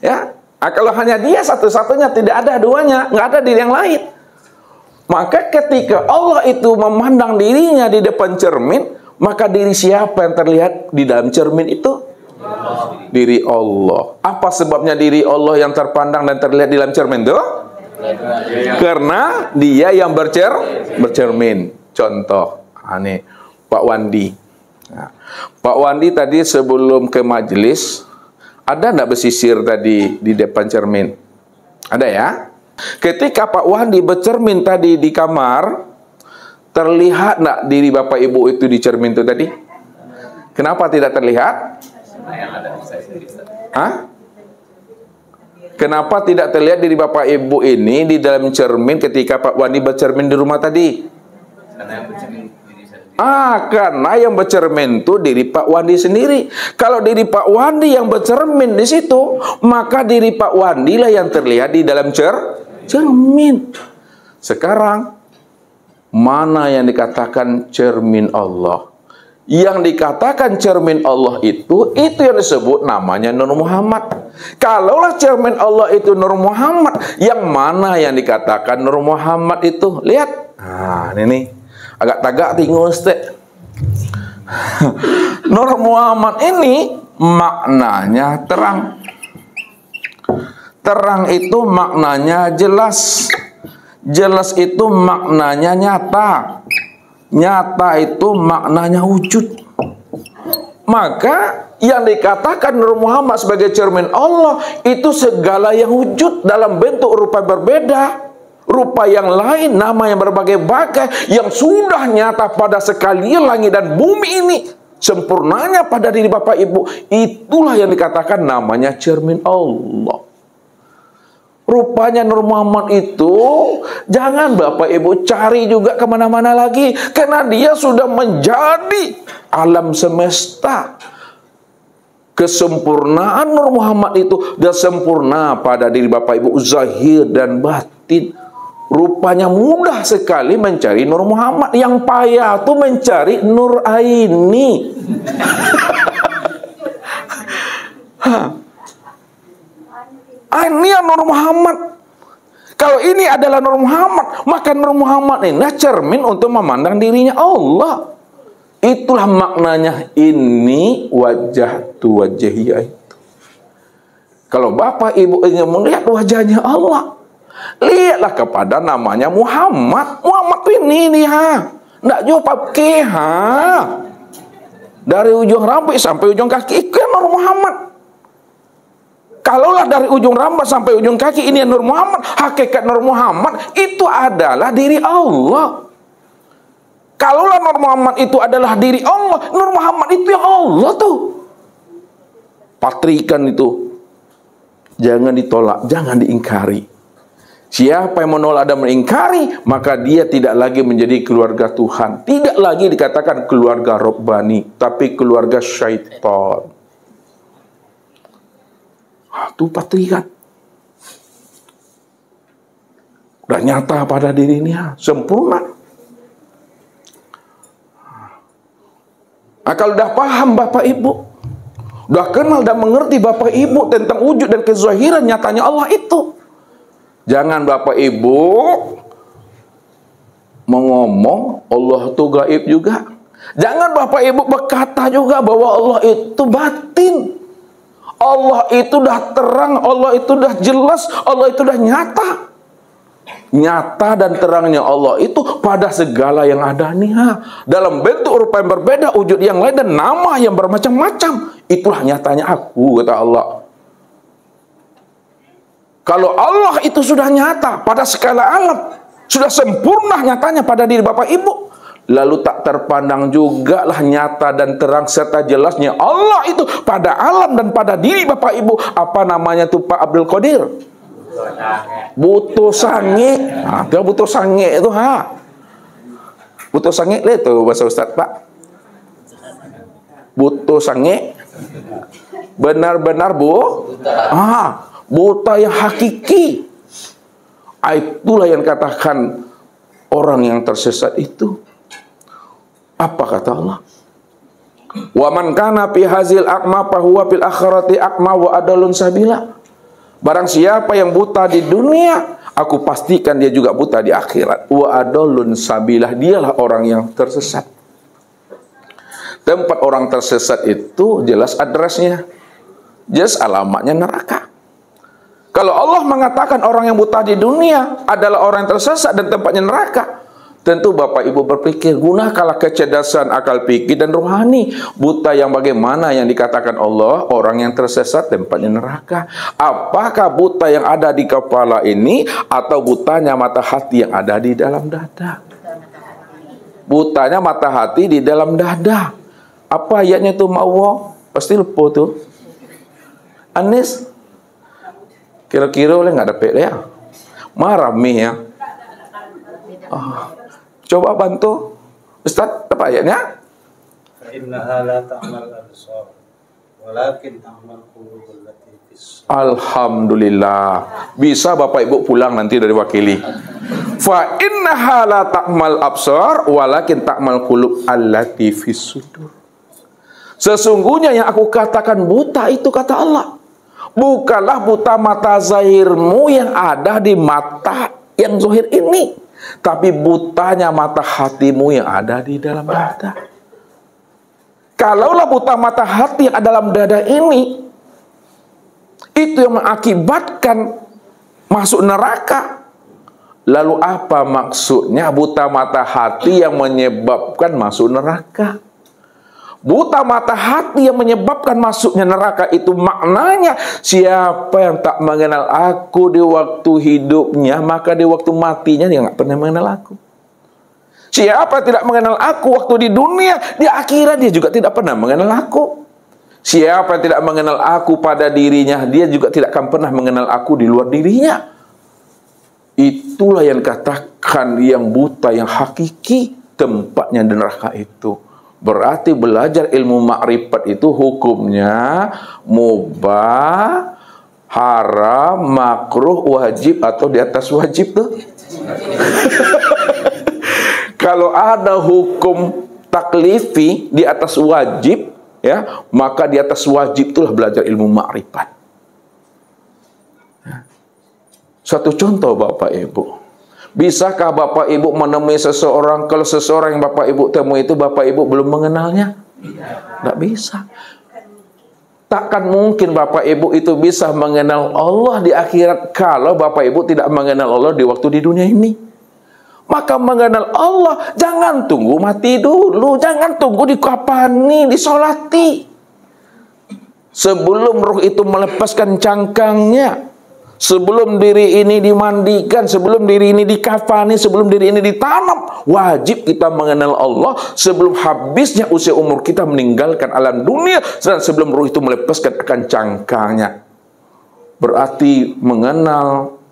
Ya, kalau hanya dia satu-satunya, tidak ada duanya, nggak ada diri yang lain. Maka ketika Allah itu memandang dirinya di depan cermin, maka diri siapa yang terlihat di dalam cermin itu? Diri Allah. Apa sebabnya diri Allah yang terpandang dan terlihat di dalam cermin itu? Karena dia yang bercermin. Contoh, nih Pak Wandi. Pak Wandi tadi sebelum ke majelis, ada enggak bersisir tadi di depan cermin? Ada, ya? Ketika Pak Wandi bercermin tadi di kamar, terlihat enggak diri Bapak Ibu itu di cermin itu tadi? Kenapa tidak terlihat? Kenapa tidak terlihat diri Bapak Ibu ini di dalam cermin ketika Pak Wandi bercermin di rumah tadi? Karena yang bercermin itu diri Pak Wandi sendiri. Kalau diri Pak Wandi yang bercermin di situ, maka diri Pak Wandi lah yang terlihat di dalam cermin. Sekarang, mana yang dikatakan cermin Allah? Yang dikatakan cermin Allah itu yang disebut namanya Nur Muhammad. Kalaulah cermin Allah itu Nur Muhammad, yang mana yang dikatakan Nur Muhammad itu? Lihat. Nah, ini agak tagak tinggal Ustaz. Nur Muhammad ini maknanya terang. Terang itu maknanya jelas. Jelas itu maknanya nyata. Nyata itu maknanya wujud. Maka yang dikatakan Nur Muhammad sebagai cermin Allah itu segala yang wujud dalam bentuk rupa berbeda, rupa yang lain, nama yang berbagai-bagai, yang sudah nyata pada sekalian langit dan bumi ini, sempurnanya pada diri Bapak Ibu. Itulah yang dikatakan namanya cermin Allah. Rupanya Nur Muhammad itu jangan Bapak Ibu cari juga kemana-mana lagi, karena dia sudah menjadi alam semesta. Kesempurnaan Nur Muhammad itu sudah sempurna pada diri Bapak Ibu, zahir dan batin. Rupanya mudah sekali mencari Nur Muhammad. Yang payah tuh mencari Nur Aini. Ini Nur Muhammad. Kalau ini adalah Nur Muhammad, maka Nur Muhammad ini cermin untuk memandang dirinya Allah. Itulah maknanya ini wajah tu wajhiyah itu. Kalau Bapak Ibu ingin melihat wajahnya Allah, lihatlah kepada namanya Muhammad. Muhammad ini nih ndak jumpa ke dari ujung rambut sampai ujung kaki itu Nur Muhammad. Kalaulah dari ujung rambut sampai ujung kaki ini Nur Muhammad, hakikat Nur Muhammad itu adalah diri Allah. Kalaulah Nur Muhammad itu adalah diri Allah, Nur Muhammad itu yang Allah tuh. Patrikan itu jangan ditolak, jangan diingkari. Siapa yang menolak dan mengingkari, maka dia tidak lagi menjadi keluarga Tuhan. Tidak lagi dikatakan keluarga Rabbani, tapi keluarga syaitan. Itu patrikan. Udah nyata pada dirinya, sempurna. Nah, kalau udah paham Bapak Ibu, udah kenal dan mengerti Bapak Ibu tentang wujud dan kezahiran nyatanya Allah itu, jangan Bapak Ibu mengomong Allah itu gaib juga. Jangan Bapak Ibu berkata juga bahwa Allah itu batin. Allah itu dah terang, Allah itu dah jelas, Allah itu dah nyata. Nyata dan terangnya Allah itu pada segala yang ada nih, dalam bentuk rupa yang berbeda, wujud yang lain, dan nama yang bermacam-macam. Itulah nyatanya aku, kata Allah. Kalau Allah itu sudah nyata pada skala alam, sudah sempurna nyatanya pada diri Bapak Ibu, lalu tak terpandang juga lah nyata dan terang serta jelasnya Allah itu pada alam dan pada diri Bapak Ibu. Apa namanya tuh Pak Abdul Qadir? Butuh sange. Nah, dia butuh sange itu butuh sange itu bahasa Ustaz Pak. Butuh sange. Benar-benar buta yang hakiki. Itulah yang katakan orang yang tersesat itu. Apa kata Allah? Wa man kana fi hazil aqma fa huwa fil akhirati aqma wa adalun sabila. Barang siapa yang buta di dunia, aku pastikan dia juga buta di akhirat. Wa adalun sabilah, dialah orang yang tersesat. Tempat orang tersesat itu jelas adresnya, jelas alamatnya neraka. Kalau Allah mengatakan orang yang buta di dunia adalah orang yang tersesat dan tempatnya neraka, tentu Bapak Ibu berpikir, gunakanlah kecerdasan akal pikir dan rohani. Buta yang bagaimana yang dikatakan Allah orang yang tersesat tempatnya neraka? Apakah buta yang ada di kepala ini atau butanya mata hati yang ada di dalam dada? Butanya mata hati di dalam dada. Apa ayatnya tuh Ma'wa? Pasti lupa tuh. Anis kira-kira oleh nggak dapet ya? Marah ya. Coba bantu Ustaz, apa ayatnya? Innaha la ta'mal absar walakin ta'mal qulubul lati fis. Alhamdulillah. Bisa Bapak Ibu pulang nanti dari wakili. Fa innaha la ta'mal absar walakin ta'mal qulub allati fis sudur. Sesungguhnya yang aku katakan buta itu, kata Allah, bukanlah buta mata zahirmu yang ada di mata yang zahir ini, tapi butanya mata hatimu yang ada di dalam dada. Kalaulah buta mata hati yang ada dalam dada ini, itu yang mengakibatkan masuk neraka, lalu apa maksudnya buta mata hati yang menyebabkan masuk neraka? Buta mata hati yang menyebabkan masuknya neraka itu maknanya, siapa yang tak mengenal aku di waktu hidupnya, maka di waktu matinya dia nggak pernah mengenal aku. Siapa yang tidak mengenal aku waktu di dunia, di akhirat dia juga tidak pernah mengenal aku. Siapa yang tidak mengenal aku pada dirinya, dia juga tidak akan pernah mengenal aku di luar dirinya. Itulah yang dikatakan yang buta, yang hakiki tempatnya di neraka itu. Berarti belajar ilmu makrifat itu hukumnya mubah, haram, makruh, wajib atau di atas wajib tuh. Kalau ada hukum taklifi di atas wajib, ya, maka di atas wajib itulah belajar ilmu makrifat. Satu contoh Bapak Ibu. Bisakah Bapak Ibu menemui seseorang, kalau seseorang yang Bapak Ibu temui itu Bapak Ibu belum mengenalnya? Tidak bisa. Takkan mungkin Bapak Ibu itu bisa mengenal Allah di akhirat kalau Bapak Ibu tidak mengenal Allah di waktu di dunia ini. Maka mengenal Allah, jangan tunggu mati dulu, jangan tunggu dikapani, disolati. Sebelum ruh itu melepaskan cangkangnya, sebelum diri ini dimandikan, sebelum diri ini dikafani, sebelum diri ini ditanam, wajib kita mengenal Allah sebelum habisnya usia umur kita meninggalkan alam dunia, dan sebelum ruh itu melepaskan akan cangkangnya. Berarti mengenal,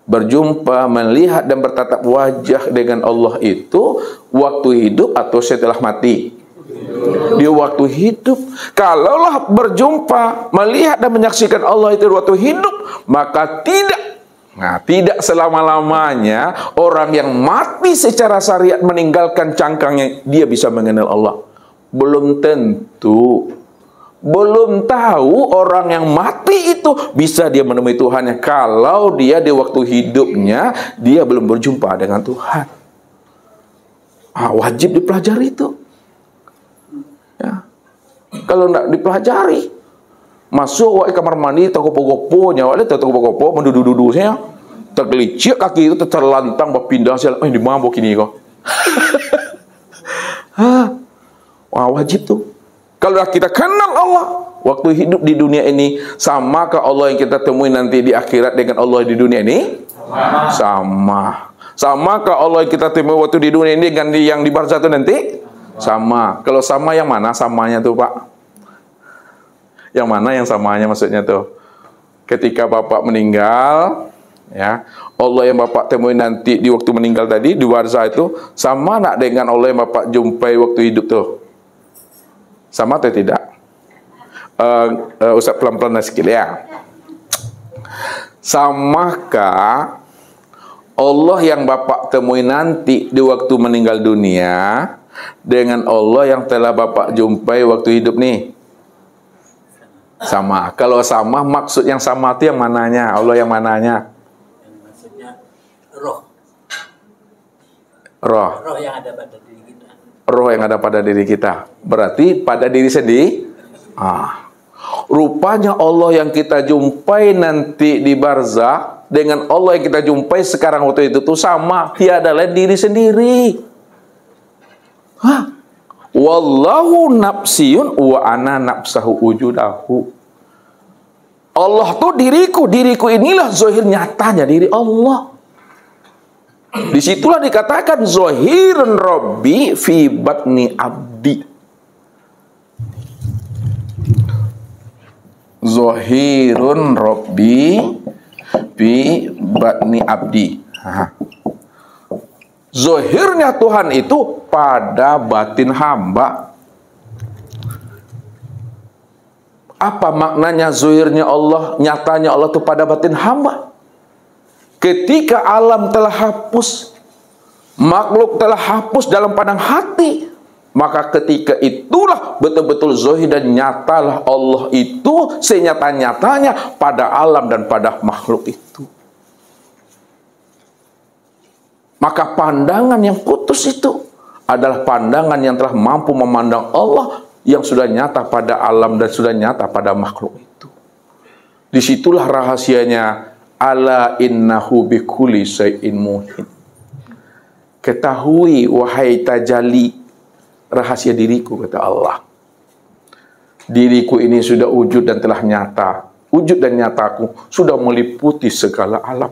berjumpa, melihat dan bertatap wajah dengan Allah itu waktu hidup atau setelah mati? Di waktu hidup. Kalaulah berjumpa, melihat dan menyaksikan Allah itu waktu hidup, maka tidak selama-lamanya orang yang mati secara syariat meninggalkan cangkangnya dia bisa mengenal Allah. Belum tentu. Belum tahu orang yang mati itu bisa dia menemui Tuhannya kalau dia di waktu hidupnya dia belum berjumpa dengan Tuhan. Wajib dipelajari itu. Ya. Kalau tidak dipelajari, masuk ke kamar mandi gopo-gopo, nyawa dia gopo-gopo mendudu-dudu saya, tergelicir kaki itu terlantang berpindah sial, di mana begini kok. Wajib tuh. Kalau kita kenal Allah waktu hidup di dunia ini, samakah Allah yang kita temui nanti di akhirat dengan Allah di dunia ini? Sama. Samakah Allah yang kita temui waktu di dunia ini dengan yang di barzah itu nanti? Sama. Kalau sama yang mana samanya tuh Pak? Yang mana yang samanya maksudnya tuh? Ketika Bapak meninggal, ya, Allah yang Bapak temui nanti di waktu meninggal tadi di barzah itu sama nak dengan Allah yang Bapak jumpai waktu hidup tuh? Sama atau tidak? Ustaz pelan-pelan sikit ya. Samakah Allah yang Bapak temui nanti di waktu meninggal dunia dengan Allah yang telah Bapak jumpai waktu hidup nih? Sama. Kalau sama, maksud yang sama itu yang mananya? Allah yang mananya? Maksudnya roh. Roh yang ada pada diri kita. Roh yang ada pada diri kita. Berarti pada diri sendiri. Rupanya Allah yang kita jumpai nanti di barzah dengan Allah yang kita jumpai sekarang waktu itu tuh sama. Tiada lain diri sendiri. Wallahu nafsiyun wa ana nafsahu wujudahu. Allah tuh diriku inilah zahir nyatanya diri Allah. Disitulah dikatakan zahirun Rabbi fi batni abdi. Zahirun Rabbi fi batni abdi. Zahirnya Tuhan itu pada batin hamba. Apa maknanya zahirnya Allah, nyatanya Allah itu pada batin hamba? Ketika alam telah hapus, makhluk telah hapus dalam pandang hati, Maka ketika itulah betul-betul zahir dan nyatalah Allah itu senyata-nyatanya pada alam dan pada makhluk itu. Maka pandangan yang putus itu adalah pandangan yang telah mampu memandang Allah yang sudah nyata pada alam dan sudah nyata pada makhluk itu. Disitulah rahasianya, ala innahu bikulli syai'in muhin. Ketahui wahai tajalli rahasia diriku, kata Allah. Diriku ini sudah wujud dan telah nyata. Wujud dan nyataku sudah meliputi segala alam.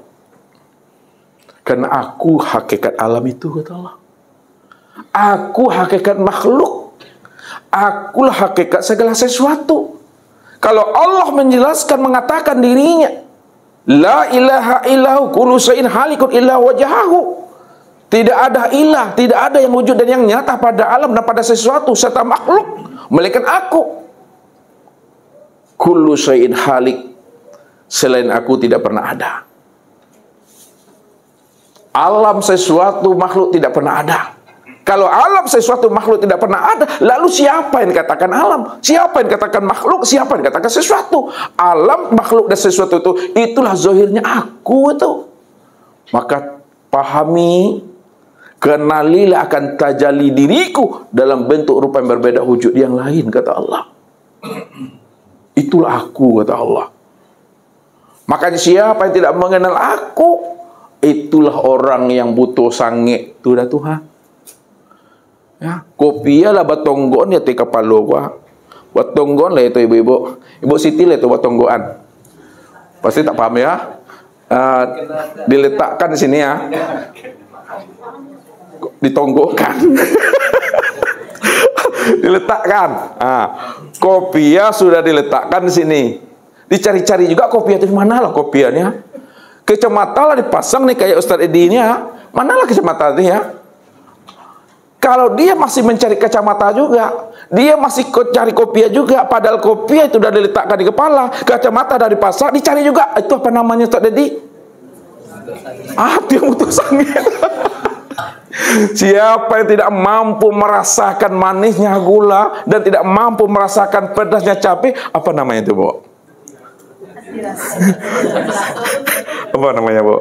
Karena aku hakikat alam itu, kata Allah. Aku hakikat makhluk. Akulah hakikat segala sesuatu. Kalau Allah menjelaskan, mengatakan dirinya, la ilaha illahu kullu syai'in halikun illa wajhahu. Tidak ada ilah, tidak ada yang wujud dan yang nyata pada alam dan pada sesuatu serta makhluk melainkan aku. Kullu syai'in halik, selain aku tidak pernah ada. Alam sesuatu makhluk tidak pernah ada. Kalau alam sesuatu makhluk tidak pernah ada, lalu siapa yang dikatakan alam? Siapa yang dikatakan makhluk? Siapa yang dikatakan sesuatu? Alam, makhluk dan sesuatu itu, itulah zahirnya aku itu. Maka pahami, kenalilah akan tajalli diriku dalam bentuk rupa yang berbeda wujud yang lain, kata Allah. Itulah aku, kata Allah. Makanya siapa yang tidak mengenal aku, itulah orang yang butuh sange. Itu dah Tuhan. Ya, kopiah lah batonggoan ya te kapalo gua. Batonggoan lah itu ibu-ibu. Ibu Siti lah itu batonggoan. Pasti tak paham ya. Diletakkan di sini ya. Ditonggokkan. Diletakkan. Kopiah sudah diletakkan di sini. Dicari-cari juga kopiah itu mana lah kopiahnya. Kacamata lah dipasang nih kayak Ustaz Edi ini ya. Manalah kacamata ini ya. Kalau dia masih mencari kacamata juga, dia masih cari kopiah juga, padahal kopiah itu sudah diletakkan di kepala, kacamata dari pasar dicari juga. Itu apa namanya Ustaz Edi? Dia butuh sange. Siapa yang tidak mampu merasakan manisnya gula dan tidak mampu merasakan pedasnya cabai, apa namanya itu, Bu? Apa namanya, Bu?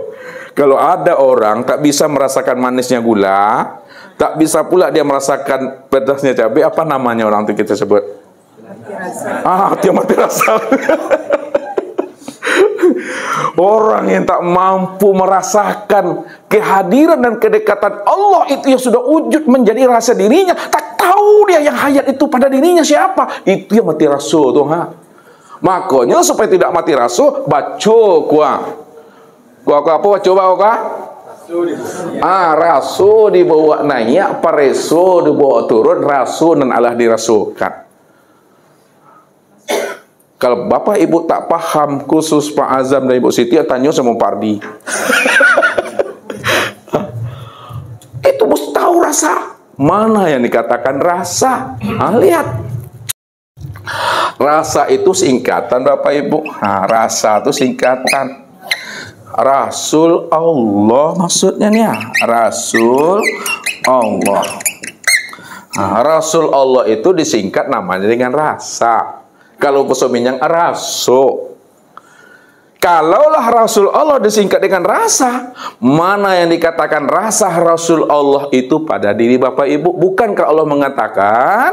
Kalau ada orang tak bisa merasakan manisnya gula, tak bisa pula dia merasakan pedasnya cabai, apa namanya orang itu kita sebut? Dia mati rasa. Orang yang tak mampu merasakan kehadiran dan kedekatan Allah itu yang sudah wujud menjadi rasa dirinya, tak tahu dia yang hayat itu pada dirinya siapa, itu yang mati rasa tuh. Makanya supaya tidak mati rasa, baca kuah apa coba kah? Rasul dibawa naik, pareso dibawa turun, rasul dan Allah dirasukan. Kalau Bapak Ibu tak paham, khusus Pak Azam dan Ibu Siti, tanya sama Pak Ardi. Itu mesti tahu rasa. Mana yang dikatakan rasa? Lihat. Rasa itu singkatan Bapak Ibu. Rasa itu singkatan. Rasul Allah maksudnya nih ya. Rasul Allah. Rasul Allah itu disingkat namanya dengan rasa. Kalau bahasa Minang raso. Kalaulah Rasul Allah disingkat dengan rasa, mana yang dikatakan rasa Rasul Allah itu pada diri Bapak Ibu? Bukankah Allah mengatakan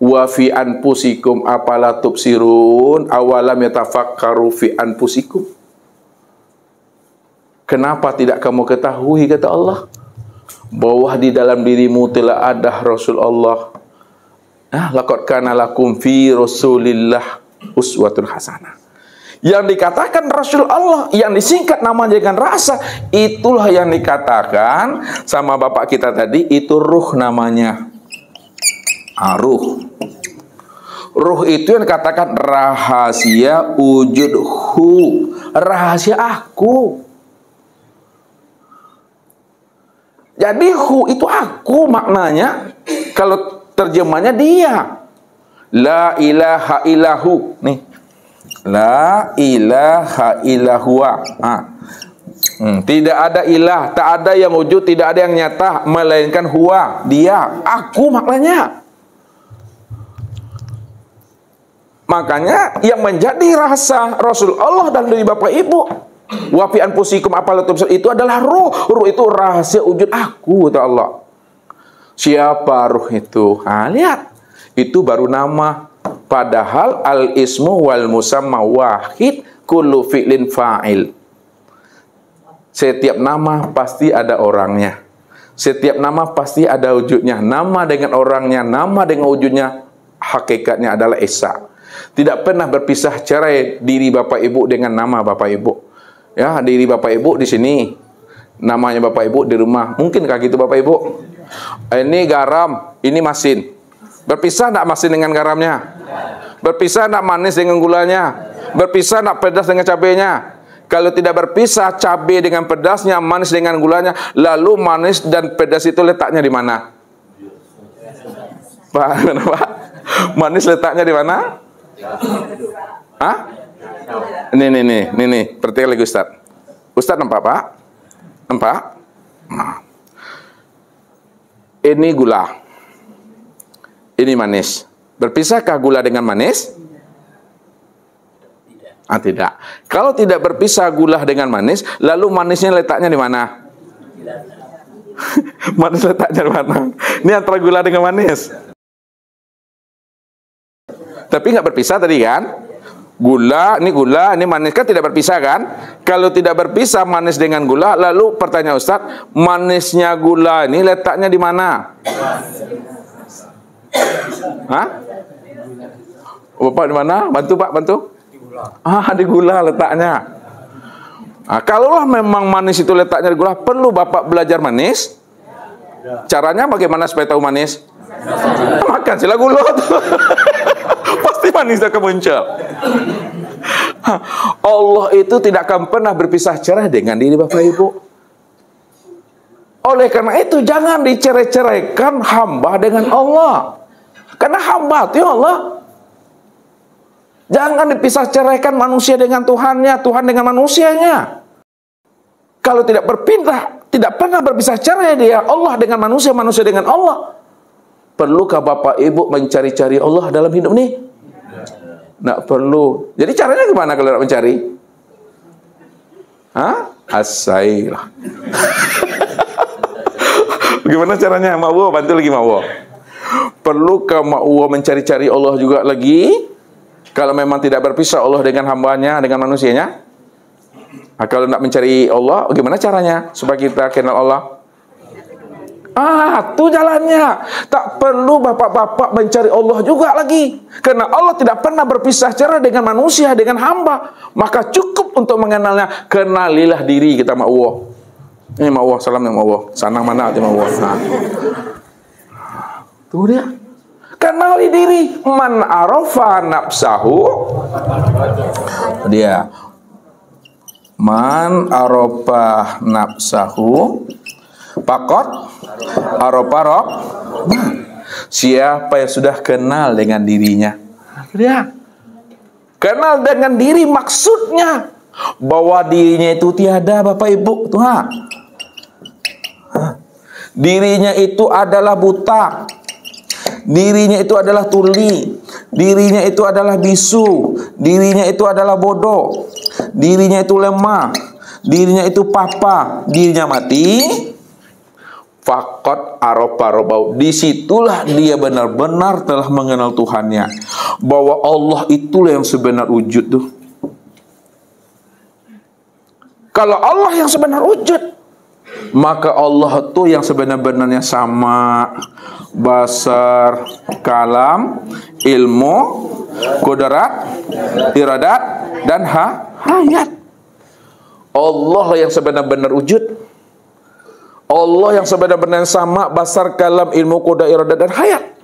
wa fi anfusikum afala tubsirun awalam yatafakkaru fi anfusikum? Kenapa tidak kamu ketahui, kata Allah, bahwa di dalam dirimu telah ada Rasul Allah. Laqad kana lakum fi Rasulillah uswatun hasanah. Yang dikatakan Rasul Allah, yang disingkat nama dengan rasa, itulah yang dikatakan sama bapak kita tadi, itu ruh namanya. Ruh. Ruh itu yang dikatakan rahasia wujudhu, rahasia aku. Jadi hu itu aku maknanya. Kalau terjemahnya dia, la ilaha illahu nih, la ilaha illahua. Tidak ada ilah, tak ada yang wujud, tidak ada yang nyata, melainkan huwa, dia, aku maknanya. Makanya yang menjadi rasa Rasulullah dan dari Bapak Ibu, wa fi anfusikum afala tubsirun, itu adalah ruh. Ruh itu rahasia wujud aku, kata Allah. Siapa ruh itu? Lihat, itu baru nama. Padahal al-ismu wal musamma wahid, kullu fi'lin fa'il. Setiap nama pasti ada orangnya. Setiap nama pasti ada wujudnya. Nama dengan orangnya, nama dengan wujudnya, hakikatnya adalah Esa. Tidak pernah berpisah cerai diri Bapak Ibu dengan nama Bapak Ibu. Ya, diri Bapak Ibu di sini, namanya Bapak Ibu di rumah. Mungkinkah gitu Bapak Ibu? Ini garam, ini masin. Berpisah enggak masin dengan garamnya? Berpisah enggak manis dengan gulanya? Berpisah enggak pedas dengan cabenya? Kalau tidak berpisah, cabai dengan pedasnya, manis dengan gulanya, lalu manis dan pedas itu letaknya di mana? Pak, kenapa? Manis letaknya di mana? Hah? Nih, perhatikan lagi Ustaz. Ustaz nampak Pak? Nampak? Nah. Ini gula. Ini manis. Berpisahkah gula dengan manis? Tidak. Kalau tidak berpisah gula dengan manis, lalu manisnya letaknya di mana? Manis letaknya di mana? Ini antara gula dengan manis. Tapi nggak berpisah tadi kan? Gula, ini manis kan tidak berpisah kan? Kalau tidak berpisah manis dengan gula, lalu pertanyaan Ustaz, manisnya gula ini letaknya di mana? Hah? Bapak di mana? Bantu Pak, bantu. Di gula letaknya. Kalaulah memang manis itu letaknya di gula, perlu Bapak belajar manis? Caranya bagaimana supaya tahu manis? Makan sila gula tuh. Pasti manis akan muncul. Allah itu tidak akan pernah berpisah cerai dengan diri Bapak Ibu. Oleh karena itu jangan dicerai-ceraikan hamba dengan Allah. Karena hamba itu Allah. Jangan dipisah ceraikan manusia dengan Tuhannya, Tuhan dengan manusianya. Kalau tidak berpindah, tidak pernah berpisah cerai dia, Allah dengan manusia, manusia dengan Allah. Perlukah Bapak Ibu mencari-cari Allah dalam hidup ini? Tidak perlu. Jadi caranya gimana kalau tidak mencari? Asailah. Gimana caranya? Ma'wo, bantu lagi Ma'wo. Perlukah Ma'wo mencari-cari Allah juga lagi? Kalau memang tidak berpisah Allah dengan hambanya, dengan manusianya. Kalau tidak mencari Allah, bagaimana caranya supaya kita kenal Allah? Itu jalannya. Tak perlu bapak-bapak mencari Allah juga lagi. Karena Allah tidak pernah berpisah cerai dengan manusia, dengan hamba. Maka cukup untuk mengenalnya. Kenalilah diri kita sama Allah. Ini sama Allah, salam sama Allah. Sana mana sama Allah. Tuh dia. Kenali diri. Man arafa nafsahu. Dia. Man arafa nafsahu. Pakot aroparok. Siapa yang sudah kenal dengan dirinya, dia kenal dengan diri, maksudnya bahwa dirinya itu tiada Bapak Ibu. Dirinya itu adalah buta, dirinya itu adalah tuli, dirinya itu adalah bisu, dirinya itu adalah bodoh, dirinya itu lemah, dirinya itu papa, dirinya mati. Fakot aropa-robau. Disitulah dia benar-benar telah mengenal Tuhannya. Bahwa Allah itulah yang sebenar wujud tuh. Kalau Allah yang sebenar wujud, maka Allah itu yang sebenar-benarnya sama. Basar, kalam, ilmu, qudrat, iradat, dan hayat. Allah yang sebenar-benar wujud. Allah yang sebenar-benar sama, basar, kalam, ilmu, qudrat, iradat, dan hayat.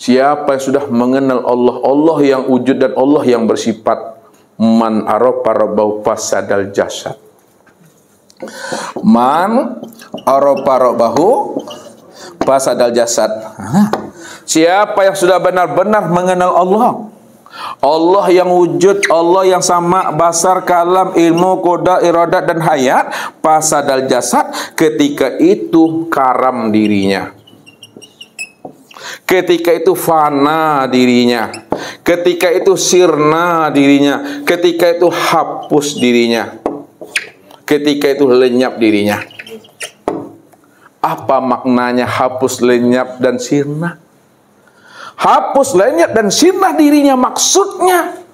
Siapa yang sudah mengenal Allah, Allah yang wujud dan Allah yang bersifat, man arafa rabbahu fasadal jasad. Man arafa rabbahu fasadal jasad. Siapa yang sudah benar-benar mengenal Allah, Allah yang wujud, Allah yang sama, basar, kalam, ilmu, qada, iradat, dan hayat, fasadal jasad, ketika itu karam dirinya. Ketika itu fana dirinya, ketika itu sirna dirinya, ketika itu hapus dirinya, ketika itu lenyap dirinya. Apa maknanya hapus, lenyap, dan sirna? Hapus, lenyap, dan sirna dirinya maksudnya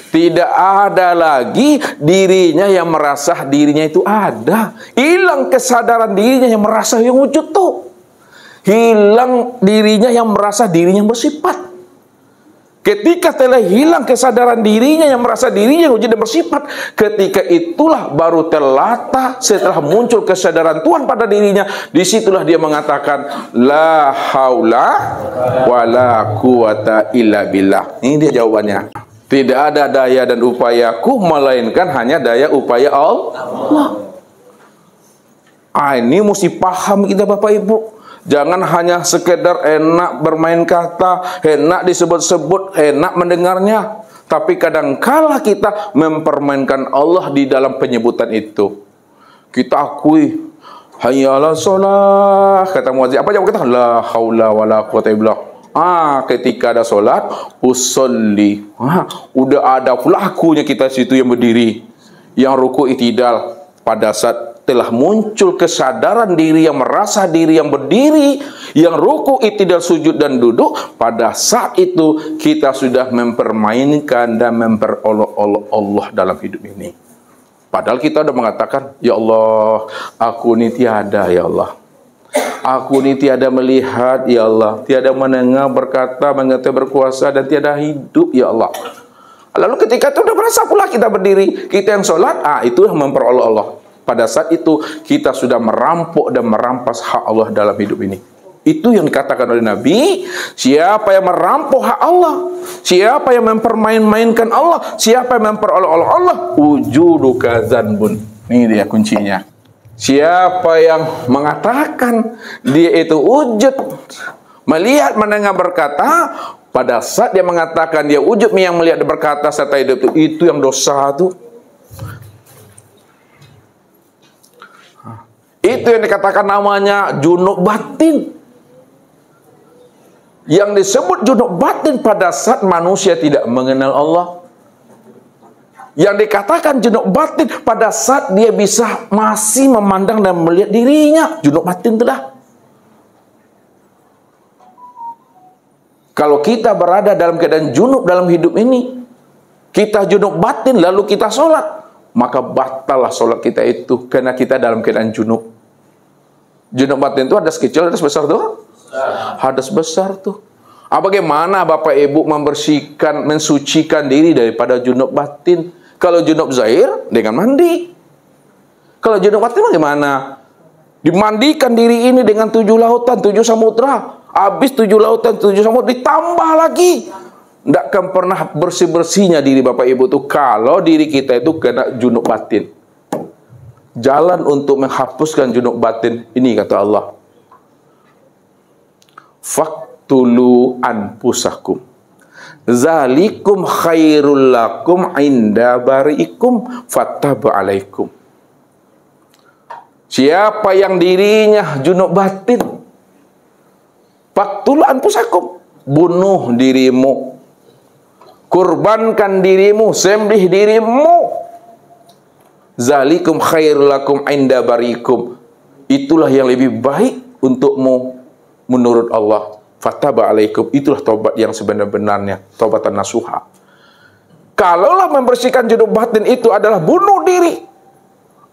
tidak ada lagi dirinya yang merasa dirinya itu ada. Hilang kesadaran dirinya yang merasa yang wujud tuh. Hilang dirinya yang merasa dirinya yang bersifat. Ketika telah hilang kesadaran dirinya yang merasa dirinya yang wujud dan bersifat, ketika itulah baru terlata setelah muncul kesadaran Tuhan pada dirinya. Disitulah dia mengatakan la haula wala quwata illa billah. Ini dia jawabannya. Tidak ada daya dan upayaku, melainkan hanya daya upaya Allah. Ini mesti paham kita Bapak Ibu. Jangan hanya sekedar enak bermain kata, enak disebut-sebut, enak mendengarnya. Tapi kadangkala kita mempermainkan Allah di dalam penyebutan itu. Kita akui, hayya 'alas shalah, kata muadzin. Apa jawab kita? La haula wala quwata illa billah. Ketika ada solat, usolli. Udah ada pelakunya kita situ yang berdiri, yang ruku itidal. Pada saat telah muncul kesadaran diri yang merasa diri yang berdiri, yang ruku, itidal, sujud, dan duduk, pada saat itu kita sudah mempermainkan dan memperolok-olok Allah dalam hidup ini. Padahal kita sudah mengatakan, ya Allah, aku ini tiada, ya Allah. Aku ini tiada melihat, ya Allah. Tiada mendengar, berkata, mengetahui, berkuasa, dan tiada hidup, ya Allah. Lalu ketika itu sudah merasa pula kita berdiri, kita yang sholat, itu yang memperolok Allah. Pada saat itu kita sudah merampok dan merampas hak Allah dalam hidup ini. Itu yang dikatakan oleh Nabi, siapa yang merampok hak Allah, siapa yang mempermain-mainkan Allah, siapa yang memperolok-olok Allah, wujuduka dzanbun. Ini dia kuncinya. Siapa yang mengatakan dia itu wujud, melihat, mendengar, berkata, pada saat dia mengatakan dia wujud, yang melihat, berkata serta hidup itu yang dosa itu. Itu yang dikatakan namanya junub batin. Yang disebut junub batin pada saat manusia tidak mengenal Allah. Yang dikatakan junub batin pada saat dia bisa masih memandang dan melihat dirinya. Junub batin itu dah. Kalau kita berada dalam keadaan junub dalam hidup ini, kita junub batin lalu kita sholat, maka batallah sholat kita itu karena kita dalam keadaan junub. Junub batin itu hadas kecil, hadas besar tuh? Hadas besar tuh. Bagaimana Bapak Ibu membersihkan, mensucikan diri daripada junub batin? Kalau junub zahir dengan mandi. Kalau junub batin bagaimana? Dimandikan diri ini dengan 7 lautan, 7 samudra. Habis 7 lautan, 7 samudra ditambah lagi. Tidak akan pernah bersih-bersihnya diri Bapak Ibu tuh kalau diri kita itu kena junub batin. Jalan untuk menghapuskan junub batin ini kata Allah, faktulu anfusakum zalikum khairul lakum inda bariikum fattaba alaikum. Siapa yang dirinya junub batin, faktulu anfusakum, bunuh dirimu, kurbankan dirimu, sembelih dirimu. Zalikum khairul lakum inda barikum. Itulah yang lebih baik untukmu menurut Allah. Fataba alaikum. Itulah taubat yang sebenar-benarnya, taubatan nasuha. Kalaulah membersihkan junub batin itu adalah bunuh diri.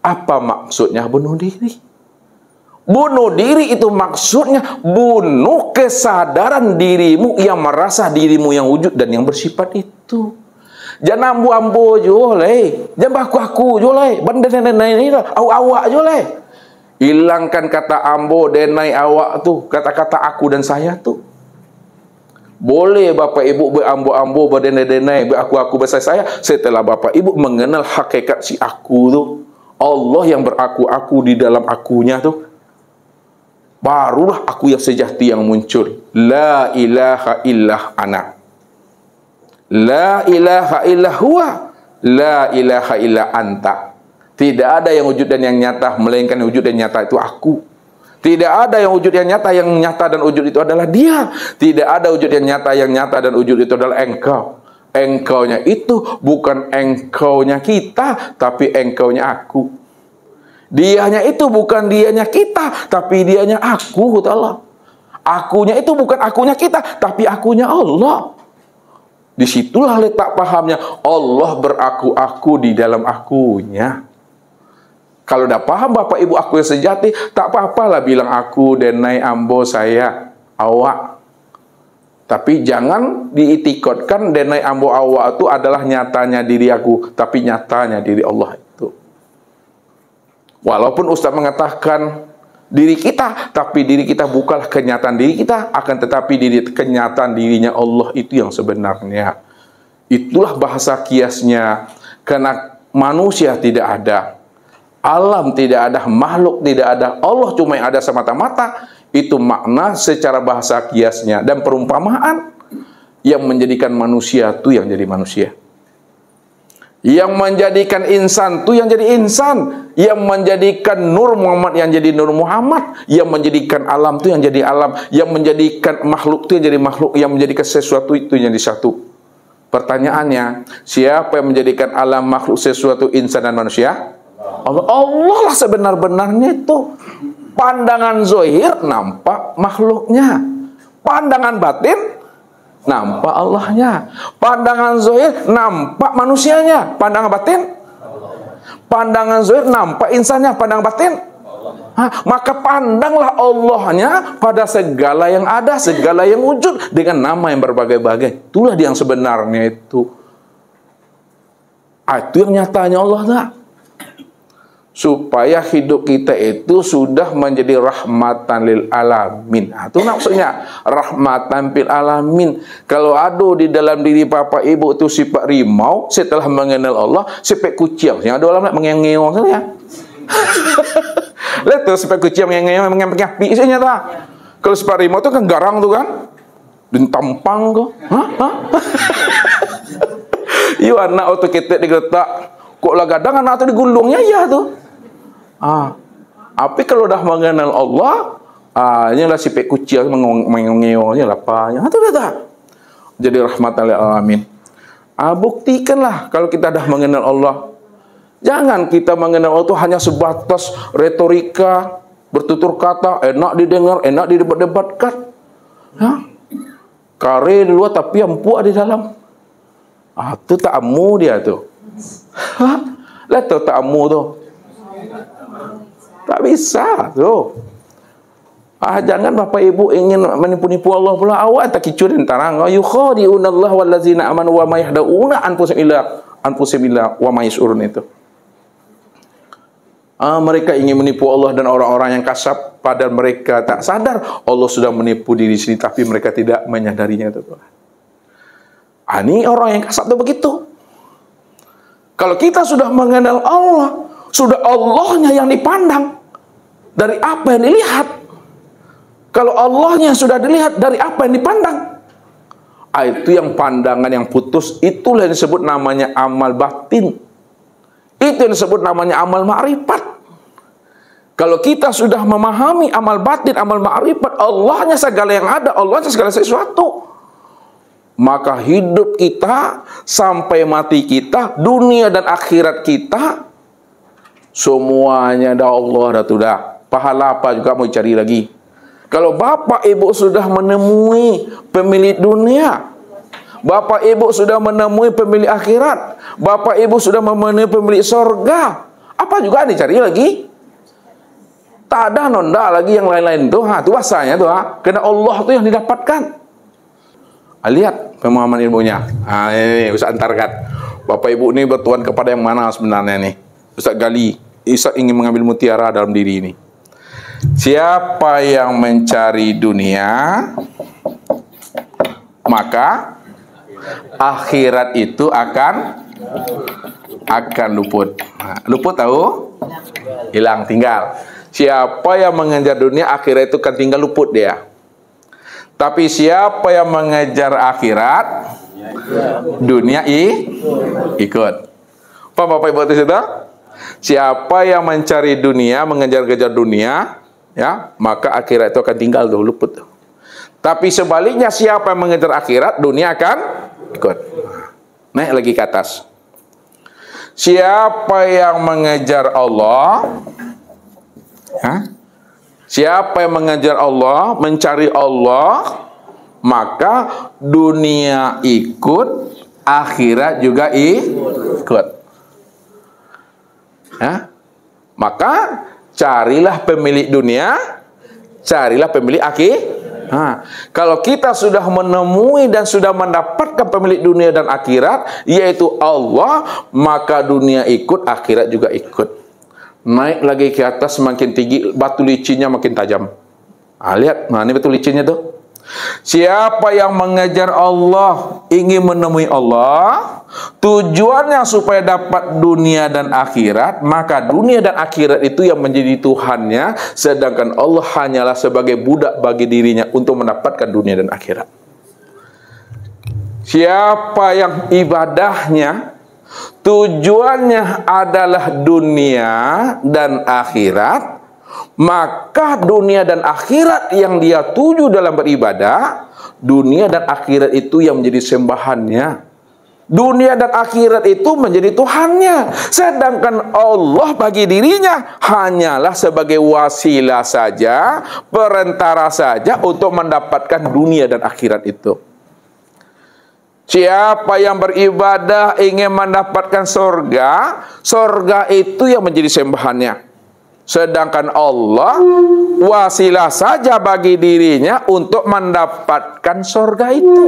Apa maksudnya bunuh diri? Bunuh diri itu maksudnya bunuh kesadaran dirimu yang merasa dirimu yang wujud dan yang bersifat itu. Jangan ambu-ambu joleh, jangan baku-aku joleh, benda denai ini lah, awak joleh. Hilangkan kata ambo, denai, awak tuh, kata-kata aku dan saya tuh. Boleh Bapak Ibu berambu-ambu, berdenai-denai, beraku-aku besar saya, setelah Bapak Ibu mengenal hakikat si aku tuh, Allah yang beraku-aku di dalam akunya tuh, barulah aku yang sejati yang muncul. La ilaha illallah ana. La ilaha illa huwa, la ilaha illa anta. Tidak ada yang wujud dan yang nyata, melainkan wujud dan nyata itu aku. Tidak ada yang wujud yang nyata dan wujud itu adalah dia. Tidak ada wujud yang nyata dan wujud itu adalah engkau. Engkaunya itu bukan engkaunya kita, tapi engkaunya aku. Dianya itu bukan dianya kita, tapi dianya aku, kata Allah. Akunya itu bukan akunya kita, tapi akunya Allah. Disitulah letak pahamnya. Allah beraku-aku di dalam akunya. Kalau dah paham Bapak Ibu aku yang sejati, tak apa-apalah bilang aku, denai, ambo, saya, awak. Tapi jangan diitikotkan denai, ambo, awak itu adalah nyatanya diri aku, tapi nyatanya diri Allah itu. Walaupun Ustaz mengatakan diri kita, tapi diri kita bukanlah kenyataan diri kita, akan tetapi kenyataan dirinya Allah itu yang sebenarnya. Itulah bahasa kiasnya. Karena manusia tidak ada, alam tidak ada, makhluk tidak ada, Allah cuma yang ada semata-mata. Itu makna secara bahasa kiasnya dan perumpamaan yang menjadikan manusia itu yang jadi manusia, yang menjadikan insan itu yang jadi insan, yang menjadikan Nur Muhammad yang jadi Nur Muhammad, yang menjadikan alam itu yang jadi alam, yang menjadikan makhluk itu yang jadi makhluk, yang menjadikan sesuatu itu yang jadi satu. Pertanyaannya, siapa yang menjadikan alam, makhluk, sesuatu, insan dan manusia? Allah. Allah lah sebenar-benarnya itu. Pandangan zahir nampak makhluknya, pandangan batin nampak Allahnya. Pandangan zahir nampak manusianya, pandangan batin. Pandangan zahir nampak insannya, pandangan batin. Maka pandanglah Allahnya pada segala yang ada, segala yang wujud dengan nama yang berbagai-bagai. Itulah dia yang sebenarnya itu. Itu yang nyatanya Allah tak? Supaya hidup kita itu sudah menjadi rahmatan lil alamin. Itu maksudnya rahmatan lil alamin. Kalau ada di dalam diri Bapak Ibu itu sifat rimau, setelah mengenal Allah, sifat kucing. Yang ada orang mengengeong saja. Lihat tuh sifat kucing mengengeong, mengapi isinya tak. Kalau sifat rimau itu kan garang tuh kan, dan tampang kok. Iya anak auto ketek digeletak, kok lah gadang anak itu digulungnya ya tuh. Tapi kalau dah mengenal Allah, inilah sifat kucing mengeong-ngeong lah apanya. Itu dah tak. Jadi rahmatan lil alamin. Buktikanlah kalau kita dah mengenal Allah. Jangan kita mengenal Allah itu hanya sebatas retorika, bertutur kata, enak didengar, enak didebat-debatkan. Kare di luar tapi empuk di dalam. Itu tak amu dia tu. Lihat tu tak amu tu. Tak bisa tu. Jangan Bapak Ibu ingin menipu-nipu Allah pula. Awak tak kicur dan tarang. Yukhadi'una Allah wallazina amanu wa ma yahda'una anfusihim illa wa ma yash'urun itu. Mereka ingin menipu Allah dan orang-orang yang kasar, padahal mereka tak sadar Allah sudah menipu diri sendiri, tapi mereka tidak menyadarinya itu. Ini orang yang kasar itu begitu. Kalau kita sudah mengenal Allah, sudah Allahnya yang dipandang dari apa yang dilihat. Kalau Allahnya sudah dilihat dari apa yang dipandang, itu yang pandangan yang putus. Itulah yang disebut namanya amal batin. Itu yang disebut namanya amal ma'rifat. Kalau kita sudah memahami amal batin, amal ma'rifat, Allahnya segala yang ada, Allahnya segala sesuatu, maka hidup kita sampai mati kita, dunia dan akhirat kita, semuanya dah Allah dah tu dah. Pahala apa juga mau cari lagi. Kalau Bapak Ibu sudah menemui pemilik dunia, Bapak Ibu sudah menemui pemilik akhirat, Bapak Ibu sudah menemui pemilik sorga, apa juga dicari lagi? Tak ada nonda lagi yang lain-lain tu. Tu bahasanya tu. Kerana Allah tu yang didapatkan. Lihat pemahaman ilmunya. Ini Ustaz antarkan. Bapak Ibu ni bertuan kepada yang mana sebenarnya ni? Ustaz gali. Ustaz ingin mengambil mutiara dalam diri ini. Siapa yang mencari dunia, maka akhirat itu akan luput. Luput tahu? Hilang, tinggal. Siapa yang mengejar dunia, akhirat itu kan tinggal luput dia. Tapi siapa yang mengejar akhirat, dunia ikut. Pak Bapak Ibu di situ? Siapa yang mencari dunia, mengejar-kejar dunia, ya, maka akhirat itu akan tinggal tuh, luput tuh. Tapi sebaliknya siapa yang mengejar akhirat, dunia akan ikut. Naik lagi ke atas. Siapa yang mengejar Allah, ya, siapa yang mengejar Allah, mencari Allah, maka dunia ikut, akhirat juga ikut. Ya? Maka carilah pemilik dunia, carilah pemilik akhirat. Kalau kita sudah menemui dan sudah mendapatkan pemilik dunia dan akhirat, yaitu Allah, maka dunia ikut, akhirat juga ikut. Naik lagi ke atas, semakin tinggi, batu licinnya makin tajam. Lihat, ini batu licinnya tuh. Siapa yang mengejar Allah, ingin menemui Allah, tujuannya supaya dapat dunia dan akhirat, maka dunia dan akhirat itu yang menjadi Tuhannya, sedangkan Allah hanyalah sebagai budak bagi dirinya untuk mendapatkan dunia dan akhirat. Siapa yang ibadahnya tujuannya adalah dunia dan akhirat, maka dunia dan akhirat yang dia tuju dalam beribadah, dunia dan akhirat itu yang menjadi sembahannya. Dunia dan akhirat itu menjadi Tuhannya. Sedangkan Allah bagi dirinya hanyalah sebagai wasilah saja, perantara saja untuk mendapatkan dunia dan akhirat itu. Siapa yang beribadah ingin mendapatkan surga, surga itu yang menjadi sembahannya. Sedangkan Allah wasilah saja bagi dirinya untuk mendapatkan surga itu.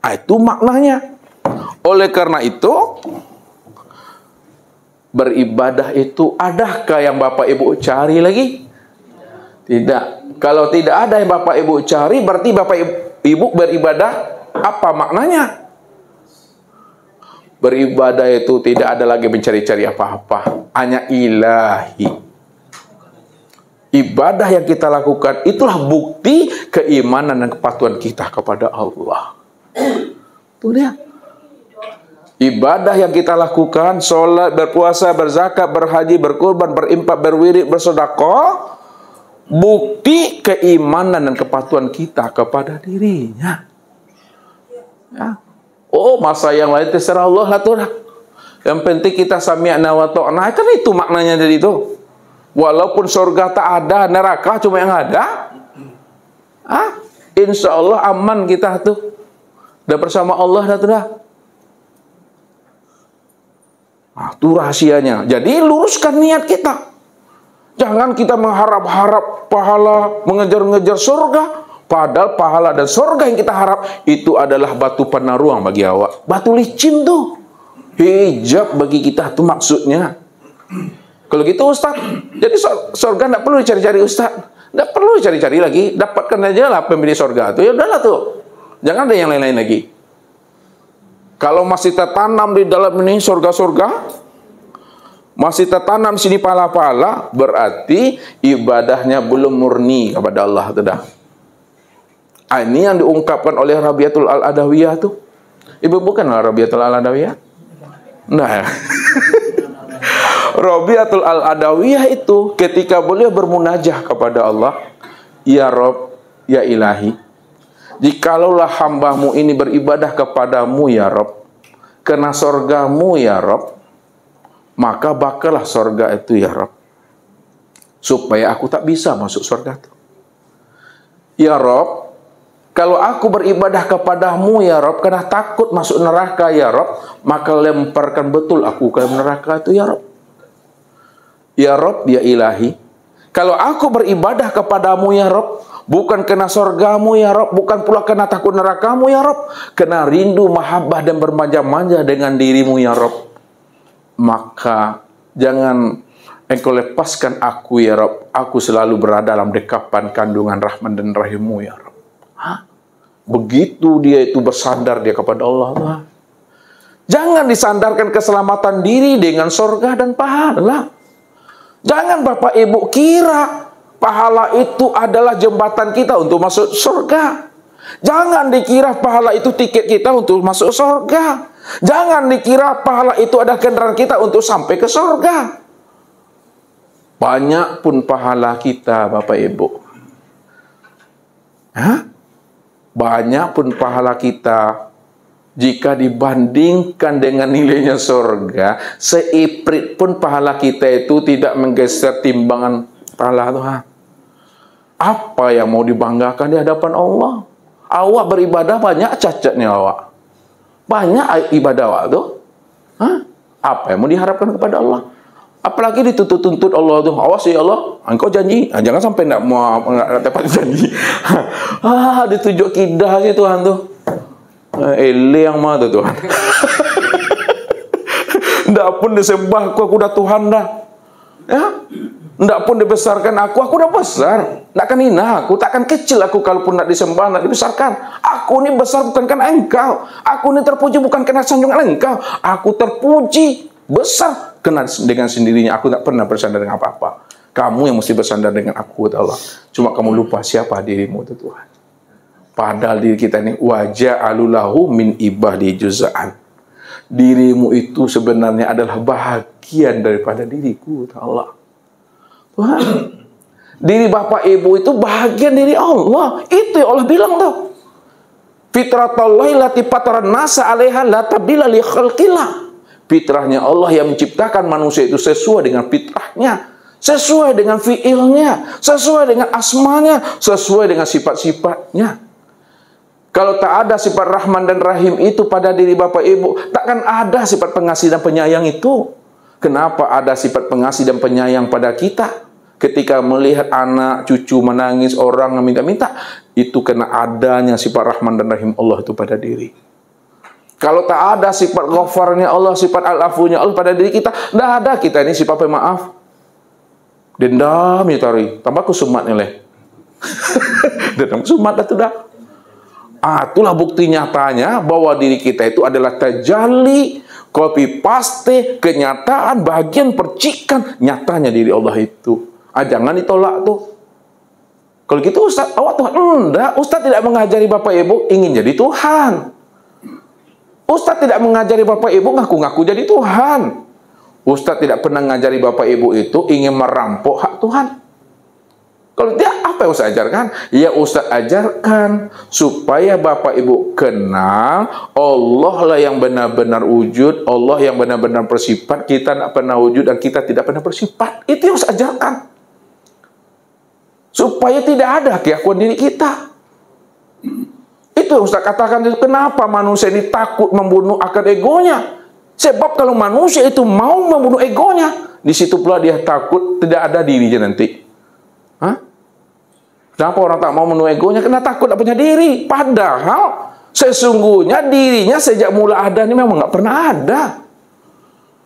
Itu maknanya. Oleh karena itu, beribadah itu adakah yang Bapak Ibu cari lagi? Tidak. Kalau tidak ada yang Bapak Ibu cari, berarti Bapak Ibu beribadah apa maknanya? Beribadah itu tidak ada lagi mencari-cari apa-apa, hanya ilahi. Ibadah yang kita lakukan itulah bukti keimanan dan kepatuhan kita kepada Allah. Itu dia. Ibadah yang kita lakukan, sholat, berpuasa, berzakat, berhaji, berkurban, berinfak, berwirid, bersedekah, bukti keimanan dan kepatuhan kita kepada dirinya. Ya. Oh, masa yang lain terserah Allah lah tuh. Yang penting kita sami'na wa ta'na. Kan itu maknanya dari itu. Walaupun surga tak ada, neraka cuma yang ada. Insya Allah aman kita tuh. Dan bersama Allah dah tuh dah. Itu rahasianya. Jadi luruskan niat kita. Jangan kita mengharap-harap pahala, mengejar-ngejar surga. Padahal pahala dan surga yang kita harap itu adalah batu penaruang bagi awak. Batu licin tuh. Hijab bagi kita tuh maksudnya. Kalau gitu Ustaz, jadi surga tidak perlu dicari-cari Ustaz. Tidak perlu dicari-cari lagi. Dapatkan aja lah pemilik surga tuh. Ya udahlah tuh. Jangan ada yang lain-lain lagi. Kalau masih tertanam di dalam ini surga-surga, masih tertanam sini pala-pala, berarti ibadahnya belum murni kepada Allah. Tidak. Ini yang diungkapkan oleh Rabi'atul Al-Adawiyah tuh. Ibu bukan Rabi'atul Al-Adawiyah? Nah, Rabi'atul Al-Adawiyah itu ketika beliau bermunajah kepada Allah, ya Rob, ya Ilahi, jikalaulah hambamu ini beribadah kepadamu ya Rob, kena sorgamu ya Rob, maka bakalah sorga itu ya Rob, supaya aku tak bisa masuk sorga itu. Ya Rob, kalau aku beribadah kepadamu ya Rob, karena takut masuk neraka ya Rob, maka lemparkan betul aku ke neraka itu ya Rob. Ya Rob, ya Ilahi, kalau aku beribadah kepadamu ya Rob, bukan kena surgamu ya Rob, bukan pula kena takut nerakamu ya Rob, kena rindu, mahabbah dan bermanja-manja dengan dirimu ya Rob, maka jangan engkau lepaskan aku ya Rob, aku selalu berada dalam dekapan kandungan rahman dan rahimmu ya Rob. Begitu dia itu bersandar dia kepada Allah. Jangan disandarkan keselamatan diri dengan surga dan pahala. Jangan Bapak Ibu kira Pahala itu adalah jembatan kita untuk masuk surga. Jangan dikira pahala itu tiket kita untuk masuk surga. Jangan dikira pahala itu adalah kendaraan kita untuk sampai ke surga. Banyak pun pahala kita, Bapak Ibu. Banyak pun pahala kita, jika dibandingkan dengan nilainya surga, seiprit pun pahala kita itu tidak menggeser timbangan pahala Tuhan. Apa yang mau dibanggakan di hadapan Allah? Awak beribadah banyak cacatnya awak. Banyak ibadah awak tuh. Apa yang mau diharapkan kepada Allah? Apalagi dituntut-tuntut Allah tuh. Awas ya Allah, engkau janji. Jangan sampai enggak mau dapat janji. Ditunjuk kidah sih Tuhan tuh. Ele yang mah tuh Tuhan. Ndak pun disembah aku udah Tuhan dah. Ya? Ndak pun dibesarkan aku udah besar. Ndak akan hina aku, takkan kecil aku kalaupun ndak disembah, ndak dibesarkan. Aku ini besar bukan karena engkau. Aku ini terpuji bukan karena sanjungan engkau. Aku terpuji besar karena dengan sendirinya. Aku tak pernah bersandar dengan apa-apa. Kamu yang mesti bersandar dengan aku, Allah. Cuma kamu lupa siapa dirimu itu Tuhan. Padahal diri kita ini wajah alulahu min ibadi juz'an. Dirimu itu sebenarnya adalah bahagian daripada diriku, Allah. Tuhan, diri Bapak Ibu itu bahagian dari Allah. Itu yang Allah bilang tuh. Fitratallahi lati fataran nasa 'alaiha la tabdila li khalqillah. Fitrahnya Allah yang menciptakan manusia itu sesuai dengan fitrahnya, sesuai dengan fiilnya, sesuai dengan asmanya, sesuai dengan sifat-sifatnya. Kalau tak ada sifat Rahman dan Rahim itu pada diri Bapak Ibu, takkan ada sifat pengasih dan penyayang itu. Kenapa ada sifat pengasih dan penyayang pada kita? Ketika melihat anak, cucu menangis, orang meminta-minta, itu karena adanya sifat Rahman dan Rahim Allah itu pada diri. Kalau tak ada sifat Ghafarnya Allah, sifat Al-Afunya Allah pada diri kita, tidak ada kita ini sifat pemaaf. Dendam ya tari, tambah kusumat nilai. Dendam kusumat dah sudah. Itulah bukti nyatanya bahwa diri kita itu adalah tajalli, copy paste, kenyataan, bagian percikan nyatanya diri Allah itu. Jangan ditolak tuh. Kalau gitu Ustaz, awak Tuhan. Enggak, Ustaz tidak mengajari Bapak Ibu ingin jadi Tuhan. Ustaz tidak mengajari Bapak Ibu ngaku-ngaku jadi Tuhan. Ustaz tidak pernah mengajari Bapak Ibu itu ingin merampok hak Tuhan. Kalau dia apa yang Ustaz ajarkan? Ya Ustaz ajarkan supaya Bapak Ibu kenal Allah lah yang benar-benar wujud, Allah yang benar-benar bersifat, kita tidak pernah wujud dan kita tidak pernah bersifat. Itu yang Ustaz ajarkan. Supaya tidak ada keakuan diri kita. Itu yang Ustaz katakan, kenapa manusia ini takut membunuh akan egonya? Sebab kalau manusia itu mau membunuh egonya, di situ pula dia takut tidak ada dirinya nanti. Kenapa orang tak mau membunuh egonya? Karena takut tak punya diri. Padahal sesungguhnya dirinya sejak mula ada ini memang nggak pernah ada.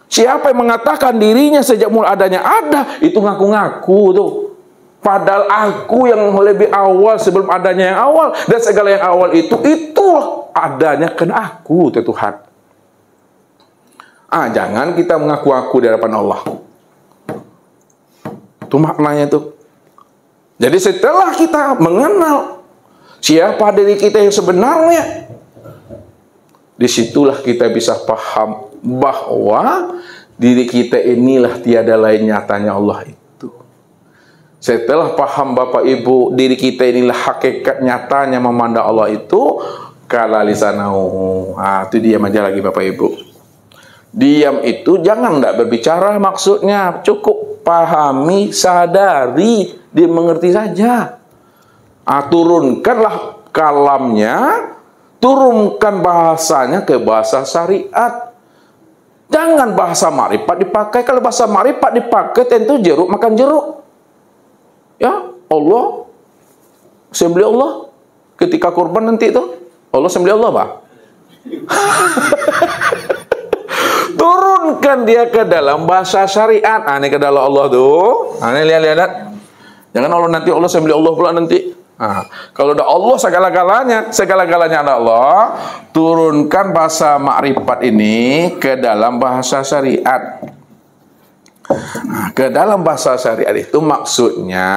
Siapa yang mengatakan dirinya sejak mula adanya ada, itu ngaku-ngaku tuh. Padahal aku yang lebih awal sebelum adanya yang awal, dan segala yang awal itu adanya karena aku Tuhan. Jangan kita mengaku-ngaku di hadapan Allah. Itu maknanya tuh. Jadi setelah kita mengenal siapa diri kita yang sebenarnya, disitulah kita bisa paham bahwa diri kita inilah tiada lain nyatanya Allah itu. Setelah paham Bapak Ibu, diri kita inilah hakikat nyatanya memandang Allah itu, kala lisanahu. Itu diam aja lagi Bapak Ibu. Diam itu jangan tidak berbicara maksudnya, cukup pahami, sadari, dia mengerti saja. Turunkanlah kalamnya, turunkan bahasanya ke bahasa syariat. Jangan bahasa marifat dipakai. Kalau bahasa marifat dipakai tentu jeruk makan jeruk. Ya, Allah sembelih Allah ketika kurban nanti itu. Allah sembelih Allah, Pak. Turunkan dia ke dalam bahasa syariat. Ini ke dalam Allah tuh. Ini lihat. Jangan Allah nanti Allah sembelih Allah pula nanti. Kalau ada Allah segala-galanya ada Allah, turunkan bahasa makrifat ini ke dalam bahasa syariat. Nah, ke dalam bahasa syariat itu maksudnya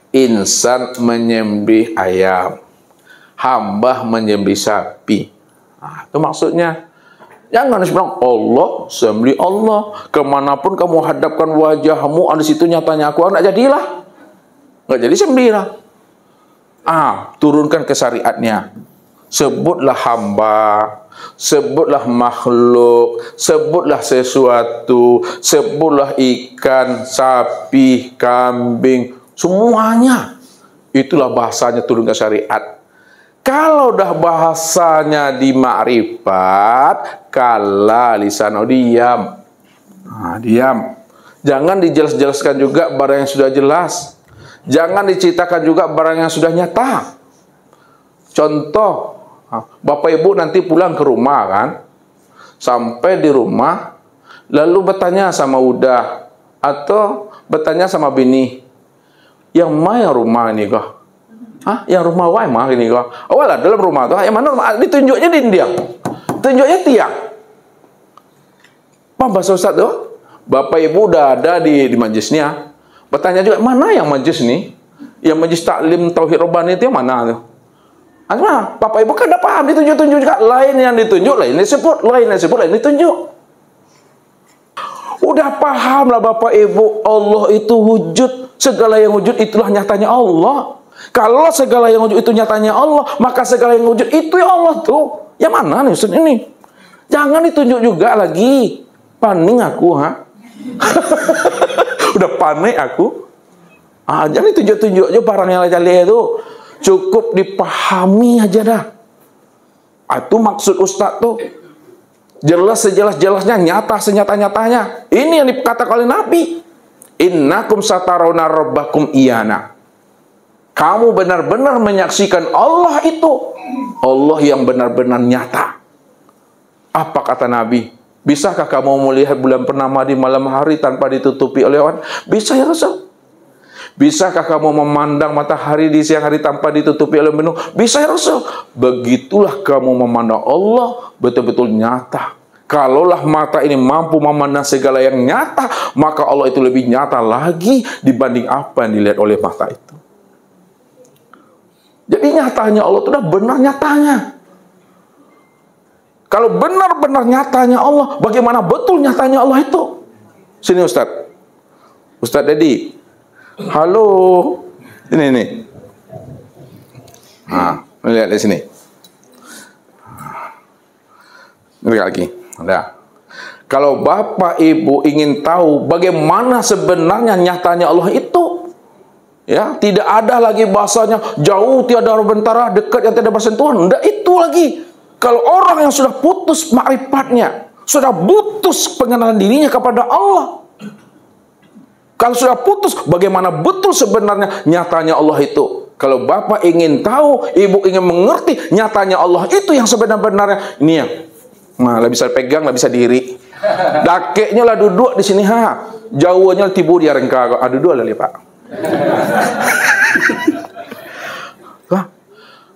insan menyembelih ayam, hamba menyembelih sapi. Nah, itu maksudnya. Jangan bilang Allah, sembelih Allah. Kemanapun kamu hadapkan wajahmu, di situ nyatanya aku, nggak jadilah. Nggak jadi sembelih lah. Turunkan ke syariatnya. Sebutlah hamba, sebutlah makhluk, sebutlah sesuatu, sebutlah ikan, sapi, kambing, semuanya. Itulah bahasanya turun ke syariat. Kalau dah bahasanya di ma'rifat, kala lisano diam. Diam. Jangan dijelas-jelaskan juga barang yang sudah jelas. Jangan diceritakan juga barang yang sudah nyata. Contoh, Bapak Ibu nanti pulang ke rumah kan, sampai di rumah, lalu bertanya sama udah, atau bertanya sama bini, yang mana rumah ini kah? Yang rumah wae mah ini kah? Lah dalam rumah tuh, yang mana rumah? Ditunjuknya dinding, tunjuknya tiang. Apa bahasa Ustaz tuh? Bapak Ibu udah ada di majlisnya, bertanya juga, mana yang majlis nih? Yang majlis taklim tauhid robani itu yang mana tuh? Bapak Ibu kan udah paham, ditunjuk-tunjuk juga. Lain yang ditunjuk, lain disebut, lain yang disebut, lain ditunjuk. Udah paham lah Bapak Ibu, Allah itu wujud. Segala yang wujud itulah nyatanya Allah. Kalau segala yang wujud itu nyatanya Allah, maka segala yang wujud itu ya Allah tuh. Yang mana nih Ustaz ini? Jangan ditunjuk juga lagi. Paning aku, Udah panik aku. Jangan ditunjuk-tunjuk aja barang yang lain itu. Cukup dipahami aja dah. Itu maksud Ustaz tuh. Jelas sejelas-jelasnya, nyata senyata-nyatanya. Ini yang dikatakan oleh Nabi. Innakum satarawna rabbakum iyana. Kamu benar-benar menyaksikan Allah itu. Allah yang benar-benar nyata. Apa kata Nabi? Bisakah kamu melihat bulan purnama di malam hari tanpa ditutupi oleh awan? Bisa ya Rasul. Bisakah kamu memandang matahari di siang hari tanpa ditutupi oleh mendung? Bisa ya Rasul. Begitulah kamu memandang Allah betul-betul nyata. Kalaulah mata ini mampu memandang segala yang nyata, maka Allah itu lebih nyata lagi dibanding apa yang dilihat oleh mata itu. Jadi nyatanya Allah itu udah benar nyatanya. Kalau benar-benar nyatanya Allah, bagaimana betul nyatanya Allah itu? Sini Ustaz. Ustaz Dedi. Halo. Ini. Lihat di sini. Lihat lagi. Ada. Kalau Bapak Ibu ingin tahu bagaimana sebenarnya nyatanya Allah itu, ya, tidak ada lagi bahasanya jauh tiada bentara, dekat yang tidak bersentuhan. Enggak itu lagi. Kalau orang yang sudah putus ma'rifatnya, sudah putus pengenalan dirinya kepada Allah. Kalau sudah putus, bagaimana betul sebenarnya nyatanya Allah itu? Kalau Bapak ingin tahu, Ibu ingin mengerti nyatanya Allah itu yang sebenar-benarnya, ini ya. Lah bisa pegang, lah bisa diri. Dakeknya lah duduk di sini, jauhnya tibu dia rengka. Duduk lah Pak.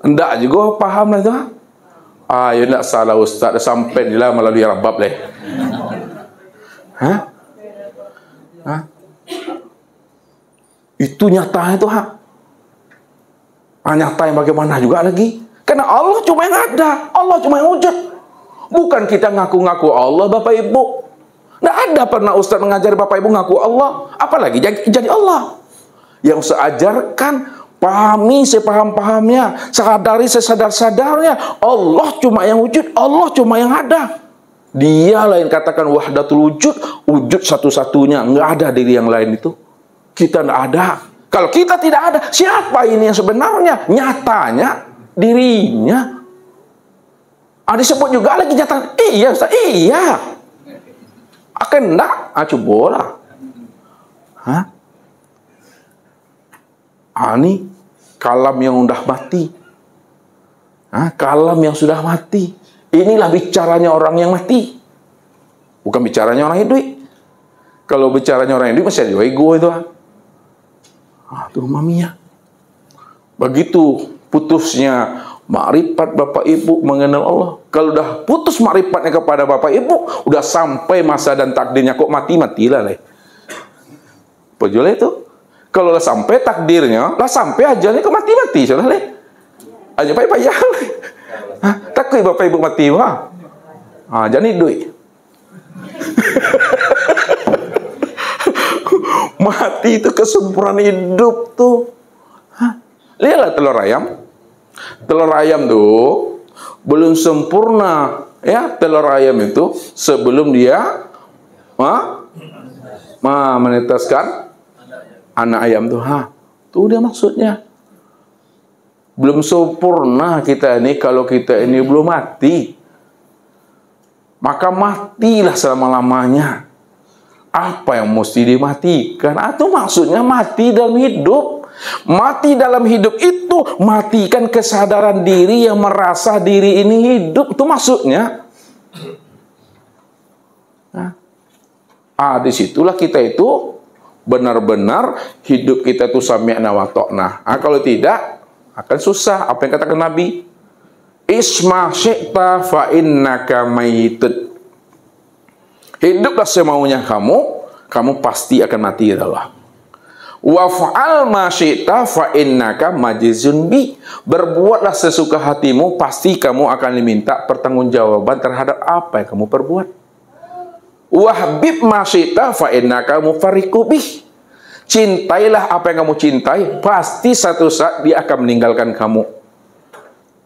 Enggak juga paham lah itu. Ya enggak salah Ustaz, sampai dia melalui rabab leh. Itu nyata itu nyata yang bagaimana juga lagi. Karena Allah cuma yang ada, Allah cuma yang wujud. Bukan kita ngaku-ngaku Allah Bapak Ibu. Nggak ada pernah Ustaz mengajari Bapak Ibu ngaku Allah, apalagi jadi Allah. Yang saya ajarkan, pahami sepaham-pahamnya, sadari sesadar-sadarnya. Allah cuma yang wujud, Allah cuma yang ada. Dia lain katakan wahdatul wujud, wujud satu-satunya, nggak ada diri yang lain itu. Kita nggak ada. Kalau kita tidak ada, siapa ini yang sebenarnya? Nyatanya dirinya. Disebut juga lagi nyata. Iya Ustaz, iya. Akan enggak? Coba lah. Ini kalam yang udah mati. Kalam yang sudah mati. Inilah bicaranya orang yang mati. Bukan bicaranya orang hidup. Kalau bicaranya orang hidup masih ada ego itu. Itu maminya. Begitu putusnya ma'rifat Bapak Ibu mengenal Allah. Kalau udah putus ma'rifatnya kepada Bapak Ibu, udah sampai masa dan takdirnya kok matilah leh. Pojol itu. Kalau lah sampai takdirnya, lah sampai ajalnya ke mati-mati, sudah leh. Aja payah. Takut bapak ibu mati wah. Jadi duit. Mati itu kesempurnaan hidup tuh. Lihatlah telur ayam. Telur ayam tuh belum sempurna ya, telur ayam itu sebelum dia menetaskan anak ayam tuh. Tuh dia maksudnya. Belum sempurna kita ini kalau kita ini belum mati. Maka matilah selama-lamanya. Apa yang mesti dimatikan? Atau maksudnya mati dalam hidup. Mati dalam hidup itu matikan kesadaran diri yang merasa diri ini hidup. Itu maksudnya. Disitulah kita itu benar-benar hidup kita itu sami'na wa ta'na. Kalau tidak akan susah. Apa yang katakan Nabi? Isma syi'ta fa innaka mayyitun. Hiduplah semaunya kamu pasti akan mati ya Allah. Wa fa'al ma syi'ta fa innaka majizun bi. Berbuatlah sesuka hatimu, pasti kamu akan diminta pertanggungjawaban terhadap apa yang kamu perbuat. Wa habib ma syi'ta fa innaka mufariqu bih. Cintailah apa yang kamu cintai, pasti satu saat dia akan meninggalkan kamu.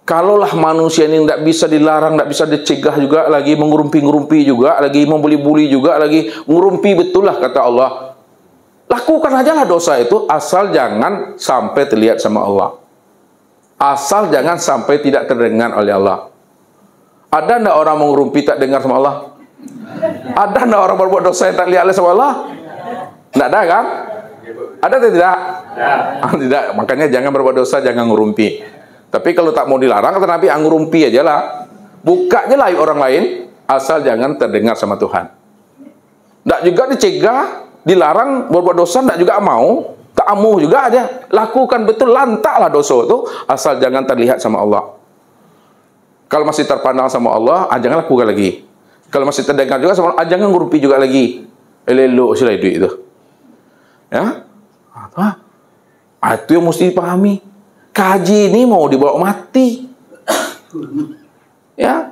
Kalaulah manusia ini tidak bisa dilarang, tidak bisa dicegah juga, lagi mengurumpi-ngurumpi juga, lagi membuli-buli juga, lagi ngurumpi betul lah kata Allah. Lakukan aja lah dosa itu, asal jangan sampai terlihat sama Allah. Asal jangan sampai tidak terdengar oleh Allah. Ada tidak orang mengurumpi tak dengar sama Allah? Ada tidak orang berbuat dosa yang tak lihat sama Allah? Tidak ada kan? Ada atau tidak? Tidak. Makanya jangan berbuat dosa, jangan ngurumpi. Tapi kalau tak mau dilarang, kata Nabi, ngurumpi aja lah. Buka aja lah orang lain, asal jangan terdengar sama Tuhan. Tak juga dicegah, dilarang berbuat dosa, tak juga mau. Tak amuh juga aja. Lakukan betul, lantaklah dosa itu, asal jangan terlihat sama Allah. Kalau masih terpandang sama Allah, jangan lakukan lagi. Kalau masih terdengar juga sama Allah, jangan ngurumpi juga lagi. Elok sila duit itu. Ya? Itu yang mesti dipahami. Kaji ini mau dibawa mati. Ya.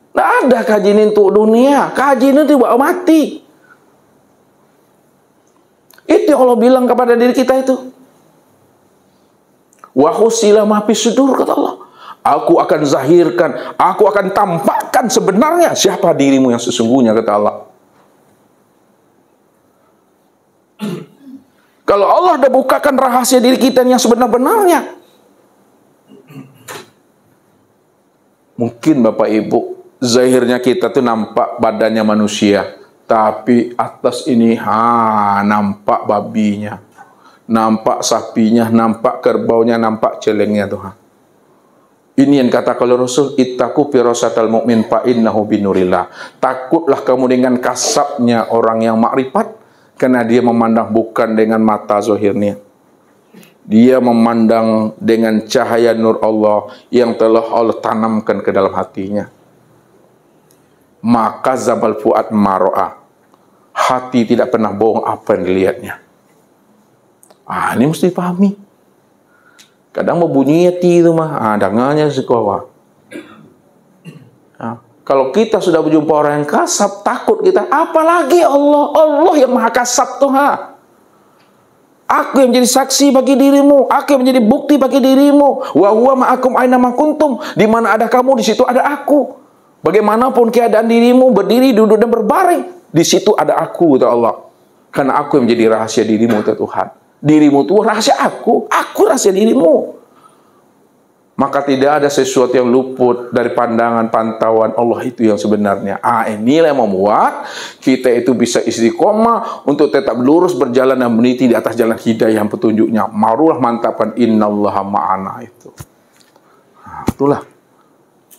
Tidak ada kaji ini untuk dunia. Kaji ini dibawa mati. Itu yang Allah bilang kepada diri kita itu. Wa husila ma fi sudur, kata Allah. Aku akan zahirkan, aku akan tampakkan sebenarnya siapa dirimu yang sesungguhnya, kata Allah. Kalau Allah dah bukakan rahasia diri kita yang sebenar-benarnya, mungkin Bapak Ibu, zahirnya kita tuh nampak badannya manusia, tapi atas ini nampak babinya, nampak sapinya, nampak kerbaunya, nampak celengnya Tuhan. Ini yang kata kalau Rasul, ittaqu firasatal mu'min fa innahu binurillah. Takutlah kamu dengan kasabnya orang yang makrifat, karena dia memandang bukan dengan mata zahirnya. Dia memandang dengan cahaya nur Allah yang telah Allah tanamkan ke dalam hatinya. Maka zabal fuad maro'a. Hati tidak pernah bohong apa yang dilihatnya. Ini mesti dipahami. Kadang mau bunyi hati itu mah, dengannya sekolah. Kalau kita sudah berjumpa orang yang kasab, takut kita. Apalagi Allah. Allah yang maha kasab Tuhan. Aku yang menjadi saksi bagi dirimu. Aku yang menjadi bukti bagi dirimu. Wa huwa ma'akum aina ma kuntum. Di mana ada kamu, di situ ada aku. Bagaimanapun keadaan dirimu, berdiri, duduk, dan berbaring, di situ ada aku, kata Allah. Karena aku yang menjadi rahasia dirimu, kata Tuhan. Dirimu itu rahasia aku. Aku rahasia dirimu. Maka tidak ada sesuatu yang luput dari pandangan pantauan Allah itu yang sebenarnya. Inilah yang membuat kita itu bisa istiqomah untuk tetap lurus berjalan dan meniti di atas jalan hidayah yang petunjuknya. Marulah mantapkan innallaha ma'ana itu. Itulah.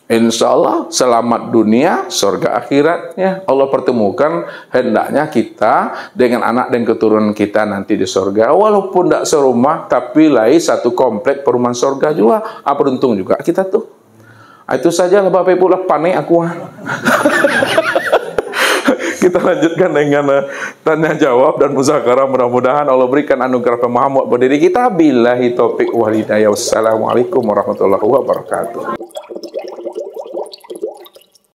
Insya Allah selamat dunia, surga akhiratnya. Allah pertemukan hendaknya kita dengan anak dan keturunan kita nanti di surga. Walaupun tidak serumah, tapi lain satu komplek perumahan surga juga. Beruntung juga kita tuh. Itu saja lah Bapak Ibu lah, panik aku. Kita lanjutkan dengan tanya jawab dan muzakarah. Mudah-mudahan Allah berikan anugerah pemahaman buat diri kita. Billahi taufiq wal hidayah. Wassalamualaikum warahmatullahi wabarakatuh.